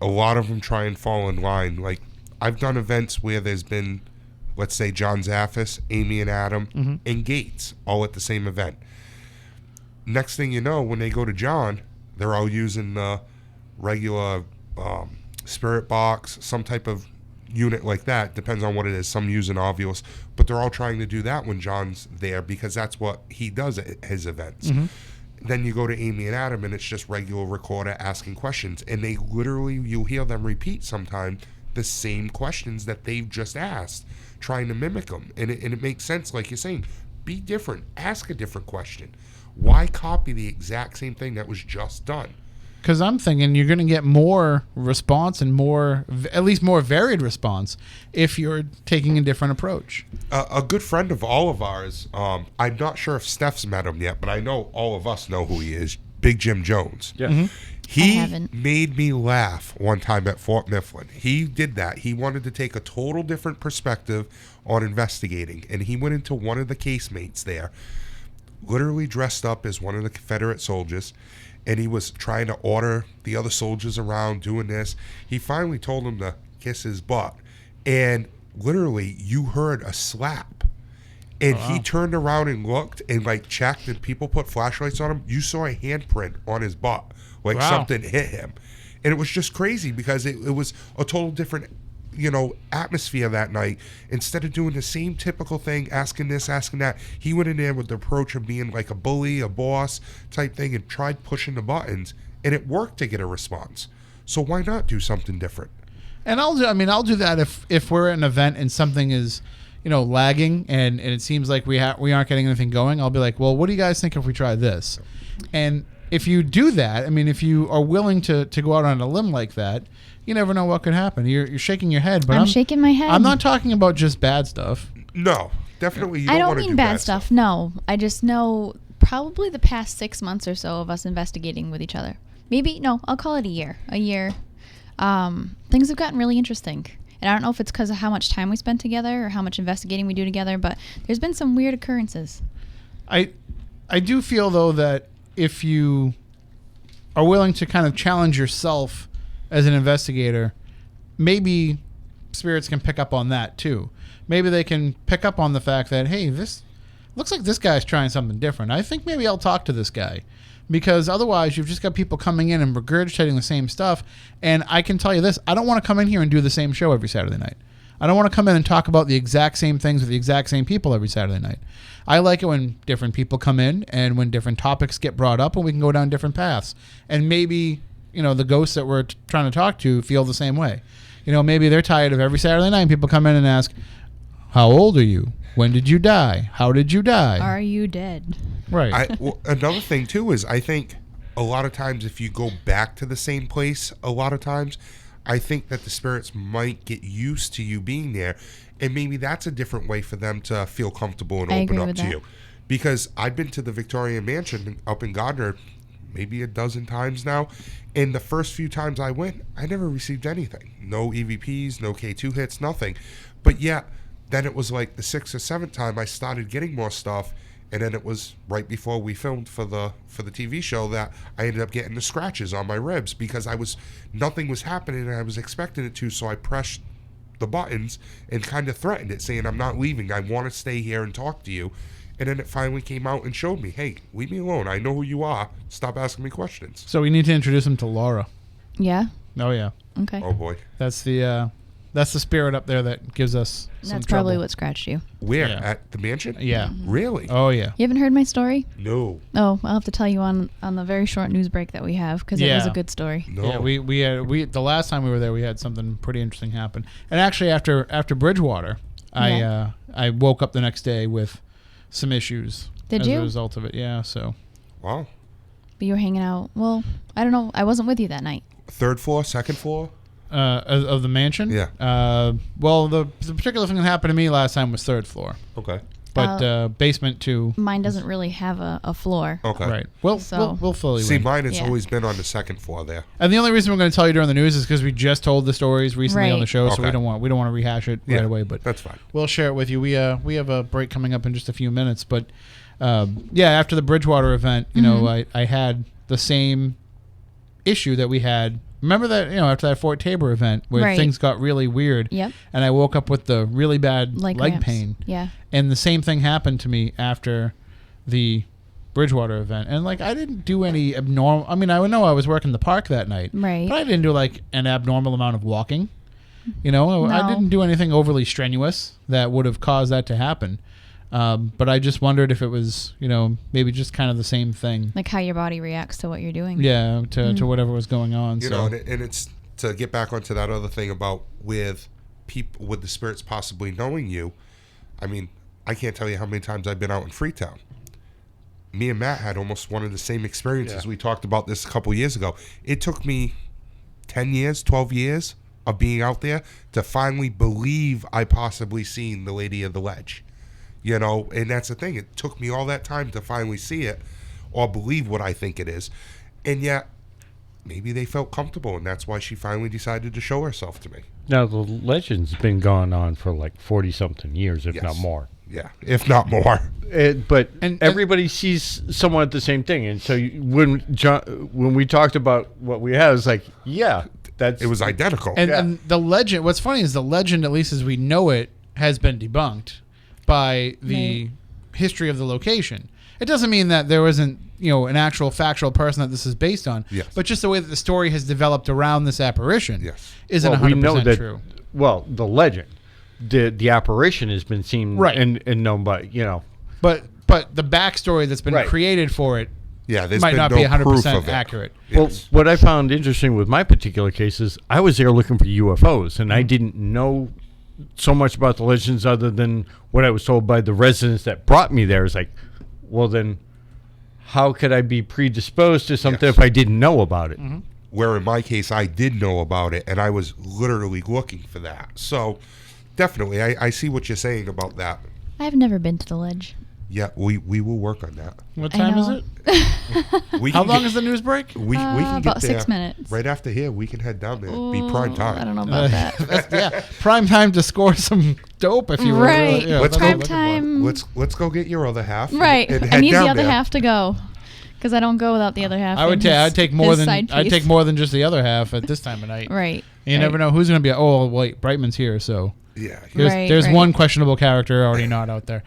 a lot of them try and fall in line. Like, I've done events where there's been, let's say, John Zaffis, Amy and Adam, and Gates all at the same event. Next thing you know, when they go to John, they're all using the regular spirit box, some type of unit like that. Depends on what it is. Some use an Ovilus, but they're all trying to do that when John's there because that's what he does at his events. Then you go to Amy and Adam, and it's just regular recorder asking questions. And they literally, you'll hear them repeat sometimes the same questions that they've just asked, trying to mimic them. And it makes sense, like you're saying. Be different. Ask a different question. Why copy the exact same thing that was just done? Because I'm thinking you're going to get more response and at least more varied response if you're taking a different approach. A good friend of all of ours, I'm not sure if Steph's met him yet, but I know all of us know who he is, Big Jim Jones. Yeah. I He haven't. made me laugh one time at Fort Mifflin. He did that. He wanted to take a total different perspective on investigating, and he went into one of the casemates there, literally dressed up as one of the Confederate soldiers, and he was trying to order the other soldiers around doing this. He finally told them to kiss his butt, and literally you heard a slap. And he turned around and looked and checked, and people put flashlights on him. You saw a handprint on his butt, something hit him. And it was just crazy because it was a total different, atmosphere that night. Instead of doing the same typical thing, asking this, asking that, he went in there with the approach of being like a bully, a boss type thing, and tried pushing the buttons, and it worked to get a response. So why not do something different? And I'll do that if we're at an event and something is, lagging and it seems like we aren't getting anything going. I'll be like, well, what do you guys think if we try this? And if you do that, if you are willing to go out on a limb like that, you never know what could happen. You're shaking your head, but I'm shaking my head. I'm not talking about just bad stuff. No, definitely. You I don't want to mean do bad stuff. No, I just know probably the past 6 months or so of us investigating with each other. Maybe I'll call it a year. Things have gotten really interesting, and I don't know if it's because of how much time we spend together or how much investigating we do together. But there's been some weird occurrences. I do feel though that if you are willing to kind of challenge yourself as an investigator, maybe spirits can pick up on that too. Maybe they can pick up on the fact that, hey, this looks like this guy's trying something different. I think maybe I'll talk to this guy. Because otherwise you've just got people coming in and regurgitating the same stuff. And I can tell you this, I don't want to come in here and do the same show every Saturday night. I don't want to come in and talk about the exact same things with the exact same people every Saturday night. I like it when different people come in and when different topics get brought up and we can go down different paths. And maybe, the ghosts that we're trying to talk to feel the same way. Maybe they're tired of every Saturday night people come in and ask, how old are you? When did you die? How did you die? Are you dead? Right. Another thing too is I think a lot of times if you go back to the same place a lot of times, I think that the spirits might get used to you being there, and maybe that's a different way for them to feel comfortable and I open agree up with to that. you. Because I've been to the Victorian Mansion up in Gardner maybe a dozen times now, and the first few times I went, I never received anything. No EVPs, no K2 hits, nothing. But yeah, then it was like the 6th or 7th time I started getting more stuff, And then it was right before we filmed for the TV show that I ended up getting the scratches on my ribs because nothing was happening and I was expecting it to. So I pressed the buttons and kind of threatened it, saying, I'm not leaving. I want to stay here and talk to you. And then it finally came out and showed me, hey, leave me alone. I know who you are. Stop asking me questions. So we need to introduce him to Laura. Yeah. Oh yeah, Okay. Oh boy. that's the spirit up there that gives us some That's trouble. probably what scratched you. Where? Yeah. At the mansion? Yeah. Really? Oh yeah. You haven't heard my story? No. Oh, I'll have to tell you on the very short news break that we have because it was a Yeah. good story. No. Yeah, we the last time we were there, we had something pretty interesting happen. And actually, after Bridgewater, Yeah. I woke up the next day with some issues. Did as you? a result of it? Yeah. So Wow. But you were hanging out. Well, I don't know. I wasn't with you that night. Third floor, second floor? of the mansion. Yeah. Well, the particular thing that happened to me last time was third floor, Okay. but basement too. Mine doesn't really have a floor. Okay. Right. Well, So- we'll fill you See, in. mine has Yeah. always been on the second floor there. And the only reason we're going to tell you during the news is because we just told the stories recently on the Right. show, so Okay. we don't want to rehash it right away. But That's fine. we'll share it with you. We have a break coming up in just a few minutes, but yeah, after the Bridgewater event, you know, I had the same issue that we had. Remember that, after that Fort Tabor event where Right. things got really weird. Yep. And I woke up with the really bad leg cramps. pain. Yeah. And the same thing happened to me after the Bridgewater event. And I didn't do any abnormal. I mean, I know I was working the park that night. Right. But I didn't do an abnormal amount of walking. I No. didn't do anything overly strenuous that would have caused that to happen. But I just wondered if it was, maybe just kind of the same thing. Like how your body reacts to what you're doing. Yeah, to whatever was going on. You know, and it's to get back onto that other thing about with people, with the spirits possibly knowing you. I mean, I can't tell you how many times I've been out in Freetown. Me and Matt had almost one of the same experiences. Yeah. We talked about this a couple years ago. It took me 10 years, 12 years of being out there to finally believe I possibly seen the Lady of the Ledge. And that's the thing. It took me all that time to finally see it or believe what I think it is. And yet, maybe they felt comfortable, and that's why she finally decided to show herself to me. Now, the legend's been going on for 40-something years, if Yes. not more. Yeah, if not more. But And- everybody sees somewhat the same thing. And so when we talked about what we had, it was It was identical. And the legend, what's funny is the legend, at least as we know it, has been debunked by the Right. history of the location. It doesn't mean that there wasn't, an actual factual person that this is based on. Yes. But just the way that the story has developed around this apparition Yes. isn't Well, 100% we know that, true. Well, the legend, the apparition has been seen Right. and known by, But the backstory that's been Right. created for it Yeah, there's might been not no be proof 100% of it. accurate. Well, Yes. what I found interesting with my particular case is I was there looking for UFOs, and I didn't know so much about the legends other than what I was told by the residents that brought me there. It's like, well, then how could I be predisposed to something Yes. if I didn't know about it? Where in my case, I did know about it, and I was literally looking for that. So, definitely, I see what you're saying about that. I've never been to the ledge. Yeah, we will work on that. What I time is know. it? We How can long get- is the news break? We can get about there 6 minutes. right after here. We can head down there. It'd be prime time. I don't know about that. Yeah, prime time to score some dope if you were Right. really, Let's that's what I'm Prime looking for. time. Let's go get your other half. Right. And I head need the down other there. half to go. Because I don't go without the other half. I would and I'd take more his than side I'd piece. take more than just the other half at this time of night. Right. You right. never know who's going to be. Oh wait, Brightman's here, so Yeah. there's Right. one questionable character already not out there.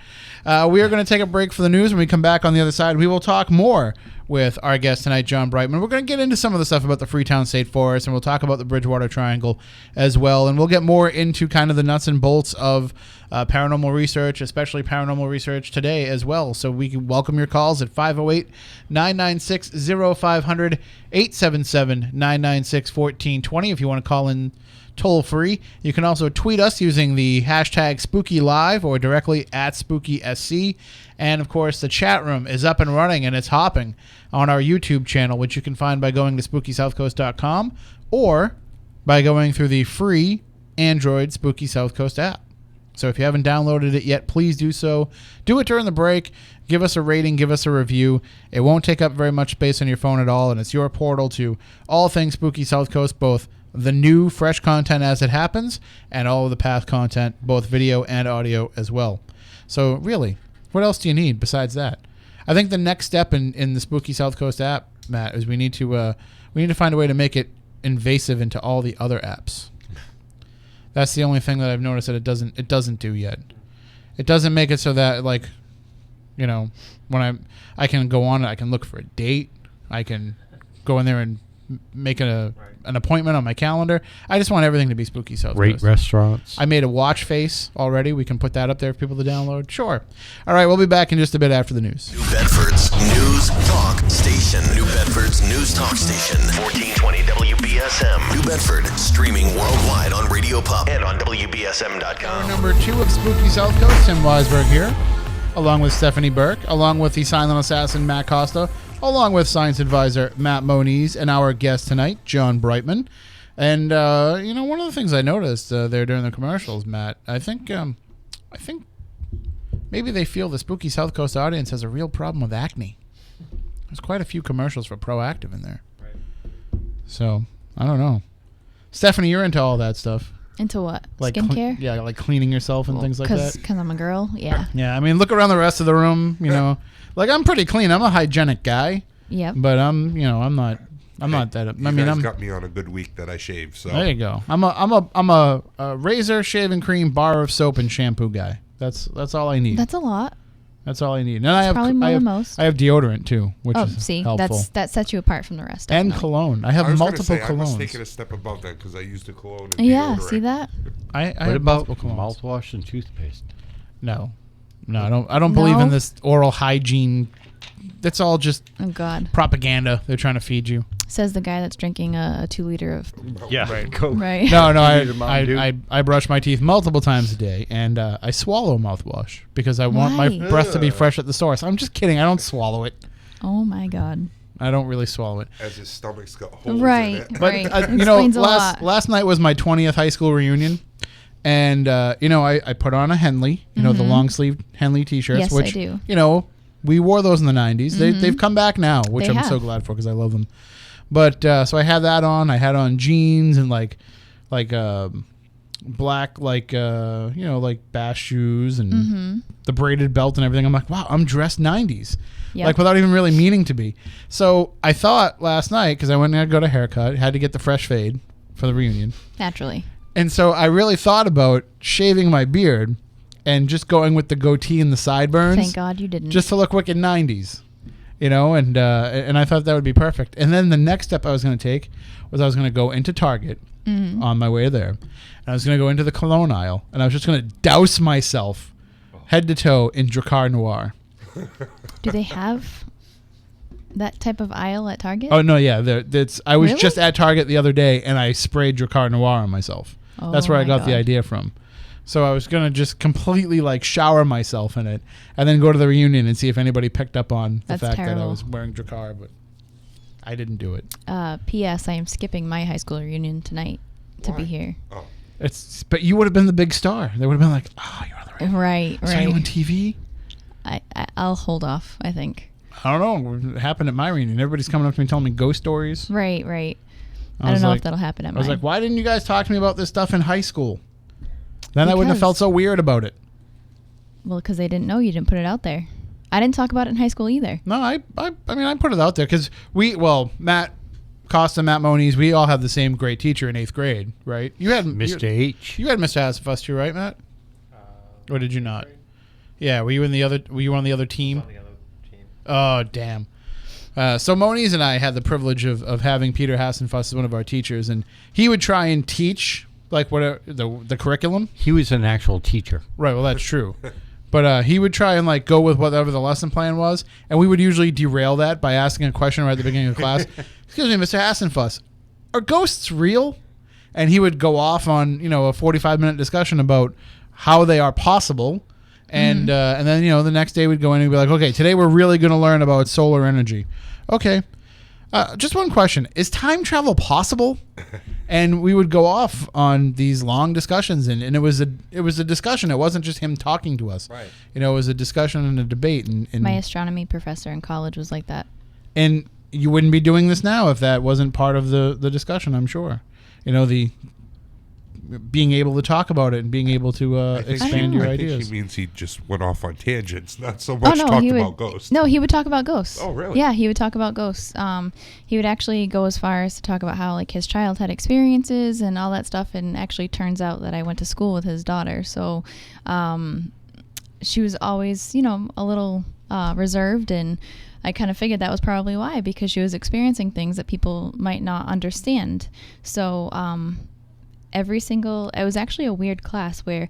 We are going to take a break for the news. When we come back on the other side, we will talk more with our guest tonight, John Brightman. We're going to get into some of the stuff about the Freetown State Forest, and we'll talk about the Bridgewater Triangle as well. And we'll get more into kind of the nuts and bolts of paranormal research, especially paranormal research today as well. So we can welcome your calls at 508-996-0500, 877-996-1420 if you want to call in toll free. You can also tweet us using the hashtag SpookyLive or directly at SpookySC. And of course, the chat room is up and running and it's hopping on our YouTube channel, which you can find by going to SpookySouthCoast.com or by going through the free Android Spooky South Coast app. So if you haven't downloaded it yet, please do so. Do it during the break. Give us a rating. Give us a review. It won't take up very much space on your phone at all, and it's your portal to all things Spooky South Coast, both the new, fresh content as it happens, and all of the past content, both video and audio as well. So really, What else do you need besides that? I think the next step in the Spooky South Coast app, Matt, is we need to find a way to make it invasive into all the other apps. That's the only thing that I've noticed that it doesn't do yet. It doesn't make it so that, like, you know, when I can go on it, I can look for a date. I can go in there and make an appointment on my calendar. I just want everything to be Spooky South Rate Coast. restaurants. I made a watch face already. We can put that up there for people to download. Sure. All right, we'll be back in just a bit after the news. New Bedford's News Talk Station. New Bedford's News Talk Station. 1420 WBSM. New Bedford, streaming worldwide on Radio Pub and on WBSM.com. Number 2 of Spooky South Coast, Tim Weisberg here, along with Stephanie Burke, along with the silent assassin Matt Costa, along with science advisor Matt Moniz, and our guest tonight, John Brightman. And you know, one of the things I noticed there during the commercials, Matt, I think maybe they feel the Spooky South Coast audience has a real problem with acne. There's quite a few commercials for Proactive in there. Right. So I don't know. Stephanie, you're into all that stuff. Into what? Like Skincare? Yeah, like cleaning yourself and things like that. Because I'm a girl, yeah. Yeah, I mean, look around the rest of the room, you know. Like, I'm pretty clean. I'm a hygienic guy. Yep. But I'm not that. I mean, I'm got me on a good week that I shave. So there you go. I'm a razor, shaving cream, bar of soap, and shampoo guy. That's all I need. That's a lot. That's all I need. And I have probably more than most. I have deodorant too, which is see, helpful. that sets you apart from the rest. And definitely. cologne. I have multiple colognes. I was taking a step above that because I use the cologne and Yeah, deodorant. see that? I What have about multiple colognes. mouthwash and toothpaste? No, I don't believe in No? this oral hygiene. That's all just Oh God. propaganda. They're trying to feed you. Says the guy that's drinking a 2 liter of. Yeah, Right. Go. Right. No, need a Mountain Dew? I brush my teeth multiple times a day, and I swallow mouthwash because I want my Why? breath to be fresh at the source. I'm just kidding. I don't swallow it. Oh my God. I don't really swallow it. As his stomach's got holes in Right. it. But Right. you know, Explains a lot. last night was my 20th high school reunion, and you know, I put on a Henley, you know, the long sleeve Henley t-shirts, Yes, I which do. you know, we wore those in the 90s. They've come back now, which They I'm so have. glad for because I love them. But so I had that on. I had on jeans and like black you know, like bass shoes and the braided belt and everything. I'm like, wow, I'm dressed 90s. Yep. Like without even really meaning to be. So I thought last night, because I went and got a haircut, had to get the fresh fade for the reunion. Naturally. And so I really thought about shaving my beard and just going with the goatee and the sideburns. Thank God you didn't. Just to look wicked 90s. You know, and I thought that would be perfect. And then the next step I was going to take was I was going to go into Target on my way there. And I was going to go into the cologne aisle. And I was just going to douse myself head to toe in Dracar Noir. Do they have that type of aisle at Target? Oh, no, yeah. I was Really? just at Target the other day, and I sprayed Dracar Noir on myself. Oh That's where I my got the God. idea from. So I was going to just completely, like, shower myself in it and then go to the reunion and see if anybody picked up on the That's fact that I terrible. was wearing Dracar, but I didn't do it. P.S. I am skipping my high school reunion tonight to be Why? here. Oh, But you would have been the big star. They would have been like, oh, you're on the radio. Right, I saw you on right. TV. I'll hold off, I think. I don't know. It happened at my reunion. Everybody's coming up to me telling me ghost stories. Right, right. I I was don't know like- if that'll happen at I was mine. like, why didn't you guys talk to me about this stuff in high school? Then I wouldn't have Because- felt so weird about it. Well, because they didn't know you didn't put it out there. I didn't talk about it in high school either. No, I mean, I put it out there because Matt Costa, Matt Moniz, we all had the same great teacher in 8th grade, right? You had Mr. H. You had Mr. Hassifus too, right, Matt? Or did you not? Yeah, were you on the other team? Oh, damn. So Moniz and I had the privilege of having Peter Hassenfuss as one of our teachers, and he would try and teach like what the curriculum. He was an actual teacher. Right, well, that's true. But he would try and like go with whatever the lesson plan was, and we would usually derail that by asking a question right at the beginning of class. Excuse me, Mr. Hassenfuss, are ghosts real? And he would go off on, you know, a 45-minute discussion about how they are possible. And then, you know, the next day we'd go in and be like, okay, today we're really going to learn about solar energy. Okay. Just one question. Is time travel possible? And we would go off on these long discussions, and it was a discussion. It wasn't just him talking to us. Right. You know, it was a discussion and a debate. And My astronomy professor in college was like that. and you wouldn't be doing this now if that wasn't part of the discussion, I'm sure. You know, being able to talk about it and being able to expand your I ideas. think she means he just went off on tangents, not so much he would, about ghosts. No, he would talk about ghosts. Oh, really? Yeah, he would talk about ghosts. He would actually go as far as to talk about how like his child had experiences and all that stuff. And actually, turns out that I went to school with his daughter, so she was always, a little reserved, and I kind of figured that was probably why, because she was experiencing things that people might not understand. So it was actually a weird class where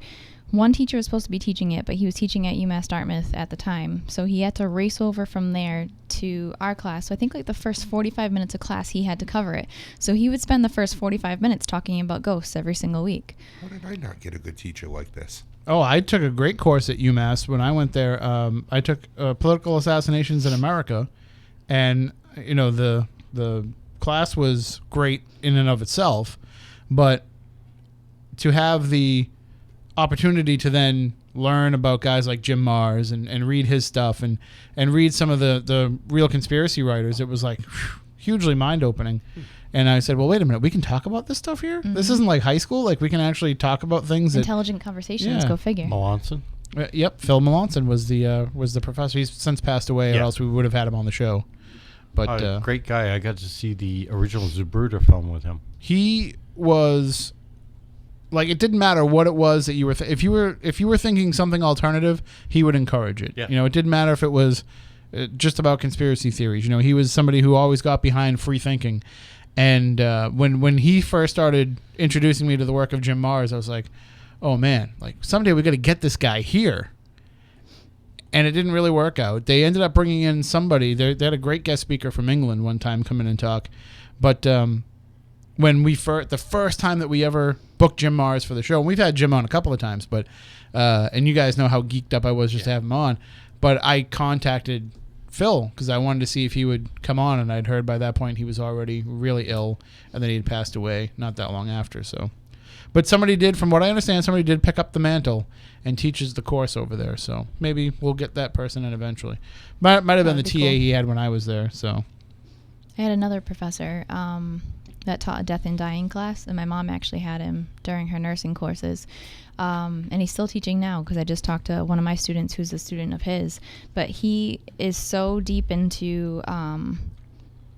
one teacher was supposed to be teaching it, but he was teaching at UMass Dartmouth at the time. So he had to race over from there to our class. So I think like the first 45 minutes of class, he had to cover it. So he would spend the first 45 minutes talking about ghosts every single week. How did I not get a good teacher like this? Oh, I took a great course at UMass when I went there. I took political assassinations in America, and the class was great in and of itself, but to have the opportunity to then learn about guys like Jim Mars and read his stuff and read some of the real conspiracy writers, it was like hugely mind-opening. And I said, well, wait a minute, we can talk about this stuff here? Mm-hmm. This isn't like high school? Like, we can actually talk about things Intelligent conversations, Yeah. go figure. Melanson. Yep, Phil Melanson was the professor. He's since passed away, or Yeah. else we would have had him on the show. But Great guy. I got to see the original Zapruder film with him. he was like, it didn't matter what it was that you were if you were thinking something alternative, he would encourage it. Yeah. It didn't matter if it was just about conspiracy theories. He was somebody who always got behind free thinking. And when he first started introducing me to the work of Jim Mars, I was like, oh man, like someday we got to get this guy here. And it didn't really work out. They ended up bringing in somebody. They had a great guest speaker from England one time come in and talk. But when the first time that we ever booked Jim Mars for the show, and we've had Jim on a couple of times, but and you guys know how geeked up I was just to have him on. But I contacted Phil because I wanted to see if he would come on, and I'd heard by that point he was already really ill, and then he had passed away not that long after. So, but somebody did, from what I understand, somebody did pick up the mantle and teaches the course over there. So maybe we'll get that person in eventually. Might have been the That'd TA be cool. he had when I was there. So I had another professor that taught a death and dying class, and my mom actually had him during her nursing courses. And he's still teaching now because I just talked to one of my students who's a student of his. But he is so deep into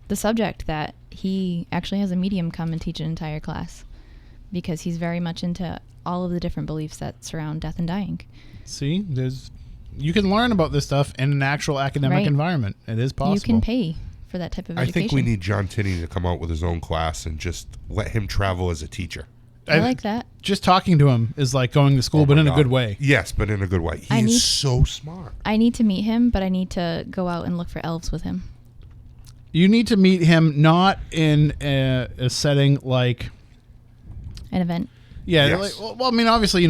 the subject that he actually has a medium come and teach an entire class because he's very much into all of the different beliefs that surround death and dying. see, you can learn about this stuff in an actual academic Right. environment. It is possible. You can pay for that type of I education. think we need John Tinney to come out with his own class and just let him travel as a teacher. I like that. Just talking to him is like going to school, Oh but my in a God. good way. Yes, but in a good way. I He need- is so smart. I need to meet him, but I need to go out and look for elves with him. You need to meet him not in a setting like, An event. yeah, Yes. well, I mean, obviously,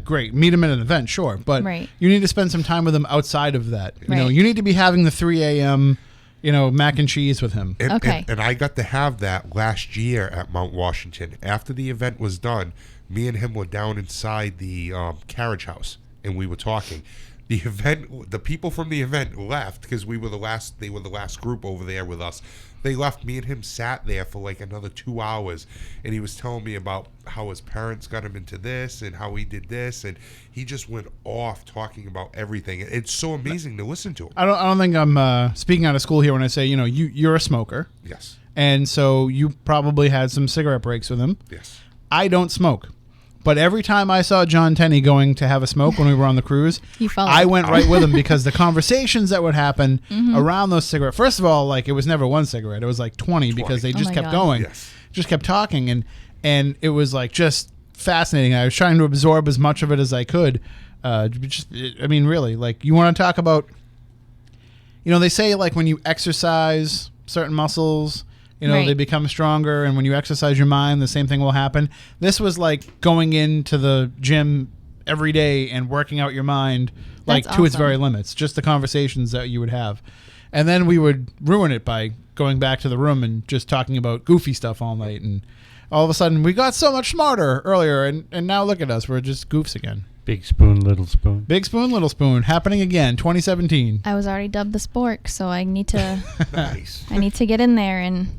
great. Meet him at an event, sure. But Right. you need to spend some time with him outside of that. Right. You need to be having the 3 a.m., mac and cheese with him. And, Okay. and I got to have that last year at Mount Washington. After the event was done, me and him were down inside the carriage house, and we were talking. The people from the event left because they were the last group over there with us. They left. Me and him sat there for like another 2 hours, and he was telling me about how his parents got him into this and how he did this, and he just went off talking about everything. It's so amazing to listen to him. I don't think I'm speaking out of school here when I say, you're a smoker. Yes, And so you probably had some cigarette breaks with him. yes. I don't smoke. But every time I saw John Tenney going to have a smoke when we were on the cruise, You followed. I went right with him because the conversations that would happen around those cigarettes. First of all, like, it was never one cigarette; it was like 20 because they just my kept God. going, Yes. just kept talking, and it was like just fascinating. I was trying to absorb as much of it as I could. Really, like, you want to talk about, they say like when you exercise certain muscles. Right. They become stronger, and when you exercise your mind, the same thing will happen. This was like going into the gym every day and working out your mind, like, That's to its awesome. very limits, just the conversations that you would have. And then we would ruin it by going back to the room and just talking about goofy stuff all night. And all of a sudden, we got so much smarter earlier, and now look at us. We're just goofs again. Big spoon, little spoon. Big spoon, little spoon, happening again, 2017. I was already dubbed the spork, so I need to Nice. I need to get in there and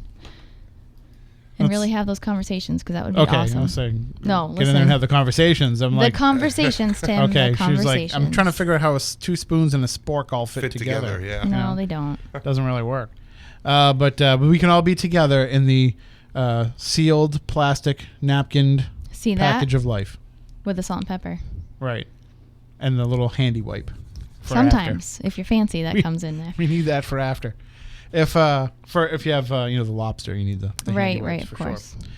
and really have those conversations, because that would be Okay, awesome. I was saying, No, get in there and have the conversations. I'm the like, conversations, Tim. okay. The She was like, I'm conversations. trying to figure out how two spoons and a spork all fit together. Yeah. No, they don't. Doesn't really work. But we can all be together in the sealed plastic napkin See package that of life. with the salt and pepper. Right. And the little handy wipe. for Sometimes, if you're fancy, that We- comes in there. after. We need that for after. If you have the lobster, you need the handy wipes Of for course. Sure.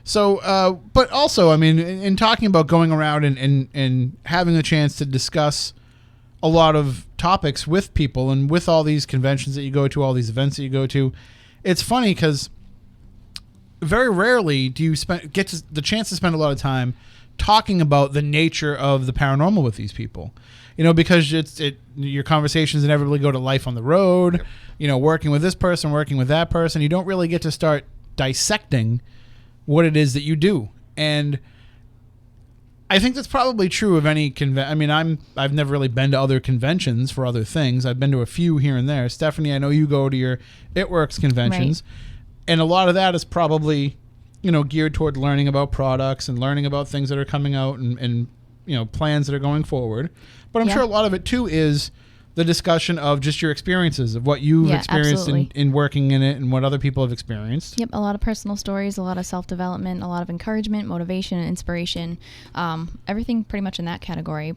So, but also, I mean, in talking about going around and having a chance to discuss a lot of topics with people and with all these conventions that you go to, all these events that you go to, it's funny because very rarely do you get the chance to spend a lot of time talking about the nature of the paranormal with these people. Because your conversations inevitably go to life on the road, working with this person, working with that person. You don't really get to start dissecting what it is that you do. And I think that's probably true of any convention. I mean, I've never really been to other conventions for other things. I've been to a few here and there. Stephanie, I know you go to your It Works conventions. Right. And a lot of that is probably, geared toward learning about products and learning about things that are coming out and plans that are going forward. But I'm sure a lot of it too is the discussion of just your experiences, of what you've experienced in working in it and what other people have experienced. Yep, a lot of personal stories, a lot of self-development, a lot of encouragement, motivation, inspiration, everything pretty much in that category.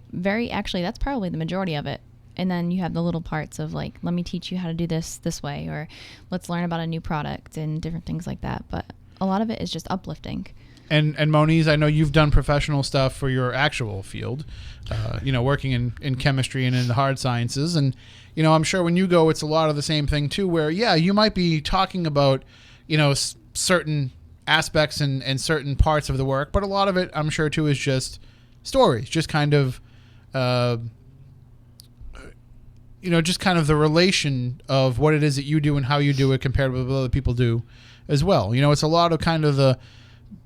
Actually, that's probably the majority of it. And then you have the little parts of like, let me teach you how to do this way, or let's learn about a new product and different things like that. But a lot of it is just uplifting. And Moniz, I know you've done professional stuff for your actual field, working in chemistry and in the hard sciences. And, I'm sure when you go, it's a lot of the same thing too, where, you might be talking about, certain aspects and certain parts of the work, but a lot of it, I'm sure too, is just stories, just kind of, just kind of the relation of what it is that you do and how you do it compared with what other people do as well. It's a lot of kind of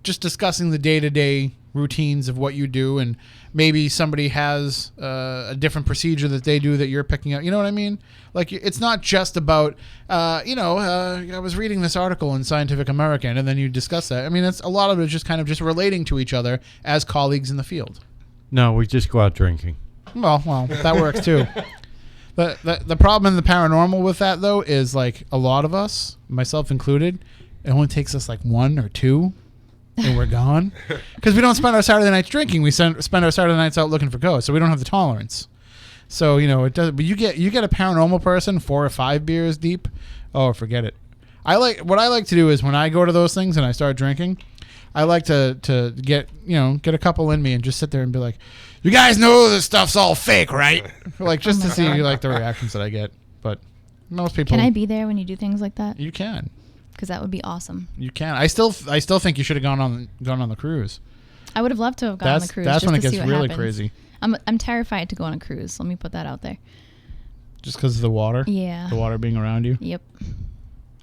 just discussing the day-to-day routines of what you do, and maybe somebody has a different procedure that they do that you're picking up. You know what I mean? Like, it's not just about, I was reading this article in Scientific American, and then you discuss that. I mean, it's a lot of it is just kind of just relating to each other as colleagues in the field. No, we just go out drinking. Well, that works too. The problem in the paranormal with that, though, is like a lot of us, myself included, it only takes us like 1 or 2 and we're gone, because we don't spend our Saturday nights drinking. We spend our Saturday nights out looking for ghosts, so we don't have the tolerance. So it does. But you get a paranormal person 4 or 5 beers deep. Oh, forget it. What I like to do is when I go to those things and I start drinking, I like to get a couple in me and just sit there and be like, "You guys know this stuff's all fake, right?" Like just to see like the reactions that I get. But most people. Can I be there when you do things like that? You can. Because that would be awesome. You can. I still think you should have gone on the cruise. I would have loved to have gone on the cruise. That's just when it to gets see what really happens. crazy. I'm terrified to go on a cruise. Let me put that out there. Just because of the water? Yeah. The water being around you? Yep.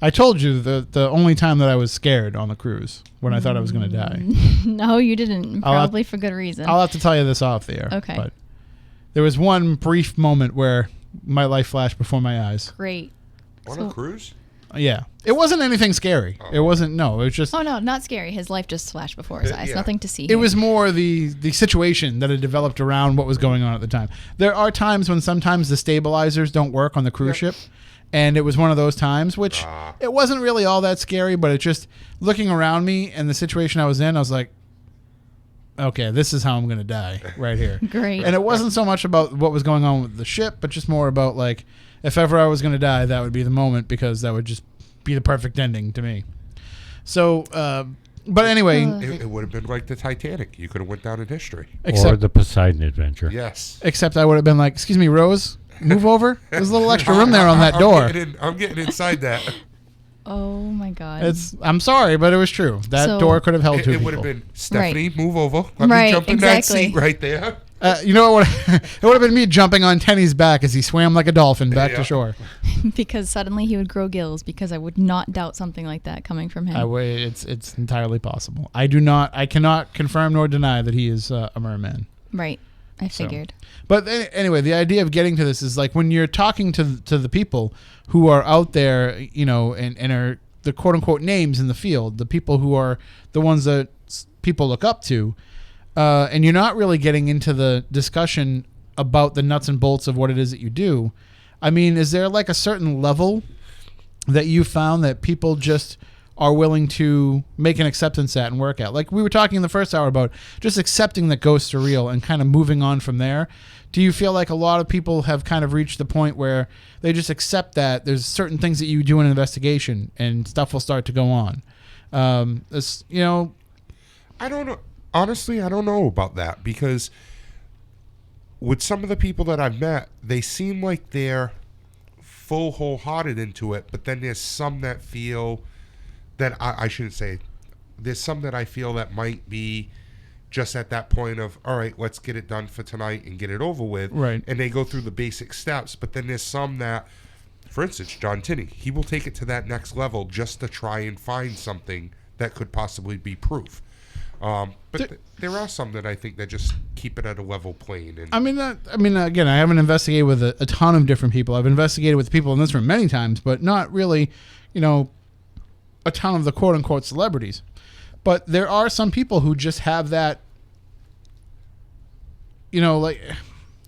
I told you the only time that I was scared on the cruise, when I thought I was going to die. No, you didn't. Probably for good reason. I'll have to tell you this off the air. Okay. But there was one brief moment where my life flashed before my eyes. Great. On a cruise? Yeah. It wasn't anything scary. It wasn't, no. It was just... Oh, no, not scary. His life just flashed before his eyes. Yeah. Nothing to see It here. was more the situation that had developed around what was going on at the time. There are times when sometimes the stabilizers don't work on the cruise ship. And it was one of those times, which it wasn't really all that scary, but it just, looking around me and the situation I was in, I was like, okay, this is how I'm going to die right here. Great. And it wasn't so much about what was going on with the ship, but just more about like, if ever I was going to die, that would be the moment, because that would just be the perfect ending to me. So, but anyway. It would have been like the Titanic. You could have went down in history. Or the Poseidon Adventure. Yes. Except I would have been like, excuse me, Rose, move over. There's a little extra room there on that door. I'm getting inside that. Oh, my God. I'm sorry, but it was true. That door could have held two It people. would have been, Stephanie, move over. Right, me jump in that exactly. seat right there. You know what? It would have been me jumping on Tenny's back as he swam like a dolphin back to shore. Because suddenly he would grow gills, because I would not doubt something like that coming from him. It's entirely possible. I cannot confirm nor deny that he is a merman. Right. I figured. But anyway, the idea of getting to this is like when you're talking to the people who are out there, and are the quote unquote names in the field, the people who are the ones that people look up to, and you're not really getting into the discussion about the nuts and bolts of what it is that you do. I mean, is there like a certain level that you found that people just are willing to make an acceptance at and work at? Like we were talking in the first hour about just accepting that ghosts are real and kind of moving on from there. Do you feel like a lot of people have kind of reached the point where they just accept that there's certain things that you do in an investigation and stuff will start to go on? This, you know, I don't know. Honestly, I don't know about that, because with some of the people that I've met, they seem like they're full wholehearted into it, but then there's some that feel that I shouldn't say, there's some that I feel that might be just at that point of, all right, let's get it done for tonight and get it over with. Right. And they go through the basic steps, but then there's some that, for instance, John Tinney, he will take it to that next level just to try and find something that could possibly be proof. But there are some that I think that just keep it at a level plane. And I mean, again, I haven't investigated with a ton of different people. I've investigated with people in this room many times, but not really, you know, a ton of the quote unquote celebrities. But there are some people who just have that, you know, like,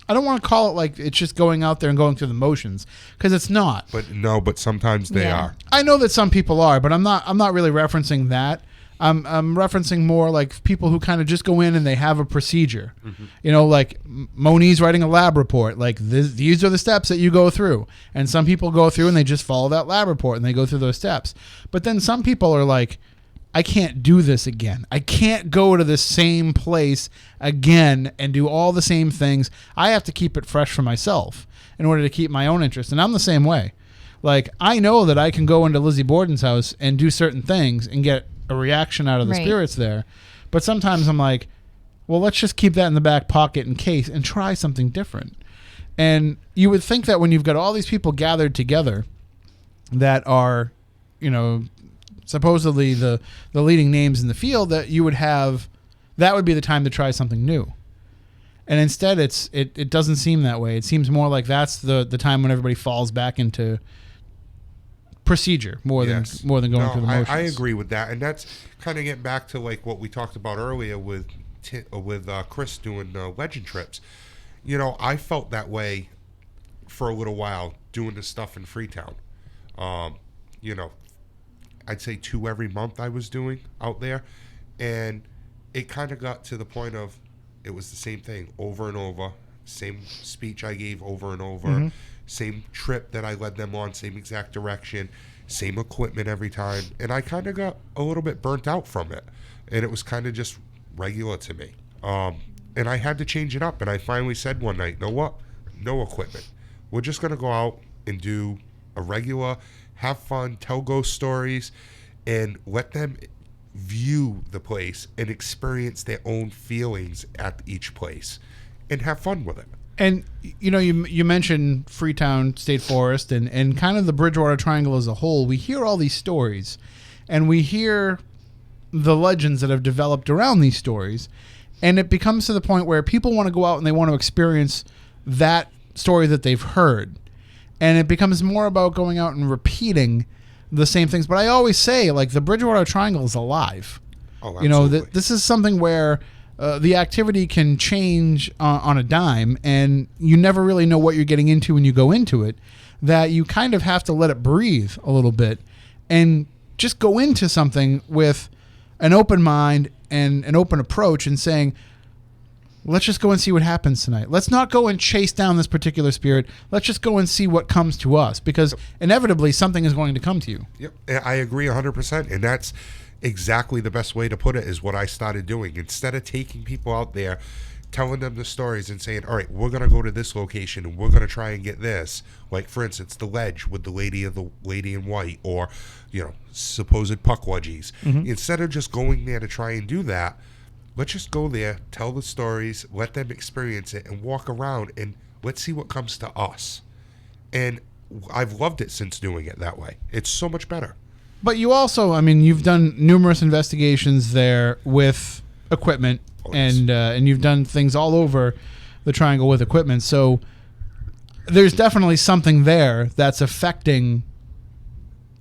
I don't want to call it like it's just going out there and going through the motions, because it's not. But sometimes they are. I know that some people are, but I'm not really referencing that. I'm referencing more like people who kind of just go in and they have a procedure. Mm-hmm. You know, like Moni's writing a lab report. Like these are the steps that you go through. And some people go through and they just follow that lab report and they go through those steps. But then some people are like, I can't do this again. I can't go to the same place again and do all the same things. I have to keep it fresh for myself in order to keep my own interest. And I'm the same way. Like, I know that I can go into Lizzie Borden's house and do certain things and get a reaction out of the spirits there. But sometimes I'm like, well, let's just keep that in the back pocket in case and try something different. And you would think that when you've got all these people gathered together that are, you know, supposedly the leading names in the field, that you would have, that would be the time to try something new. And instead it doesn't seem that way. It seems more like that's the time when everybody falls back into procedure more than going through the motions. I agree with that, and that's kind of getting back to like what we talked about earlier with Chris doing legend trips. You know, I felt that way for a little while doing this stuff in Freetown. You know, I'd say 2 every month I was doing out there, and it kind of got to the point of it was the same thing over and over, same speech I gave over and over. Mm-hmm. Same trip that I led them on, same exact direction, same equipment every time. And I kind of got a little bit burnt out from it. And it was kind of just regular to me. And I had to change it up. And I finally said one night, you know what? No equipment. We're just going to go out and do a regular, have fun, tell ghost stories, and let them view the place and experience their own feelings at each place and have fun with it. And, you know, you mentioned Freetown State Forest and kind of the Bridgewater Triangle as a whole. We hear all these stories, and we hear the legends that have developed around these stories, and it becomes to the point where people want to go out and they want to experience that story that they've heard. And it becomes more about going out and repeating the same things. But I always say, like, the Bridgewater Triangle is alive. Oh, absolutely. You know, this is something where the activity can change on a dime, and you never really know what you're getting into when you go into it, that you kind of have to let it breathe a little bit and just go into something with an open mind and an open approach and saying, let's just go and see what happens tonight. Let's not go and chase down this particular spirit. Let's just go and see what comes to us, because inevitably something is going to come to you. Yep, I agree 100%, and that's exactly the best way to put it is what I started doing. Instead of taking people out there, telling them the stories and saying, all right, we're going to go to this location and we're going to try and get this. Like, for instance, the ledge with the lady in white, or, you know, supposed puckwudgies. Mm-hmm. Instead of just going there to try and do that, let's just go there, tell the stories, let them experience it, and walk around, and let's see what comes to us. And I've loved it since doing it that way. It's so much better. But you also, I mean, you've done numerous investigations there with equipment, and you've done things all over the triangle with equipment. So there's definitely something there that's affecting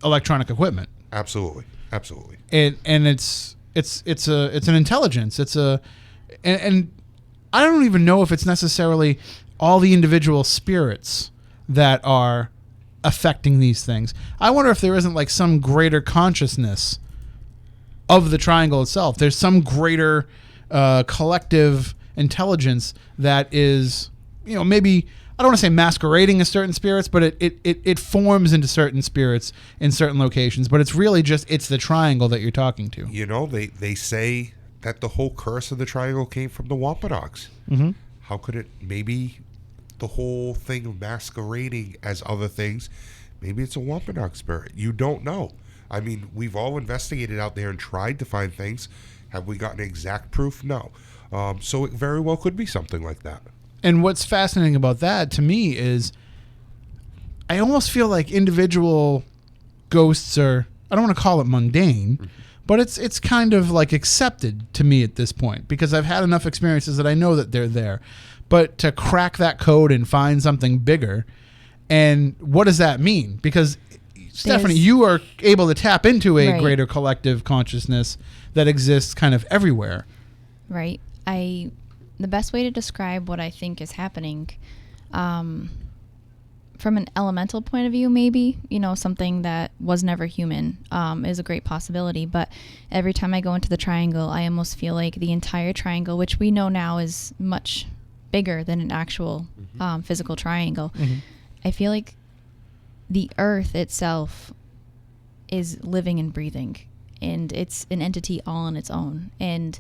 electronic equipment. Absolutely. And it's an intelligence. And I don't even know if it's necessarily all the individual spirits that are affecting these things. I wonder if there isn't like some greater consciousness of the triangle itself. There's some greater collective intelligence that is, maybe, I don't want to say masquerading as certain spirits, but it forms into certain spirits in certain locations. But it's really just, it's the triangle that you're talking to. They say that the whole curse of the triangle came from the Wampanoags. Mm-hmm. How could it, maybe the whole thing of masquerading as other things, maybe it's a Wampanoag spirit. You don't know. I mean, we've all investigated out there and tried to find things. Have we gotten exact proof? No. So it very well could be something like that. And what's fascinating about that to me is I almost feel like individual ghosts are, I don't want to call it mundane, but it's kind of like accepted to me at this point because I've had enough experiences that I know that they're there. But to crack that code and find something bigger, and what does that mean? Because Stephanie, you are able to tap into a greater collective consciousness that exists kind of everywhere. Right. The best way to describe what I think is happening, from an elemental point of view, maybe, something that was never human, is a great possibility. But every time I go into the triangle, I almost feel like the entire triangle, which we know now is much bigger than an actual physical triangle. Mm-hmm. I feel like the earth itself is living and breathing, and it's an entity all on its own. And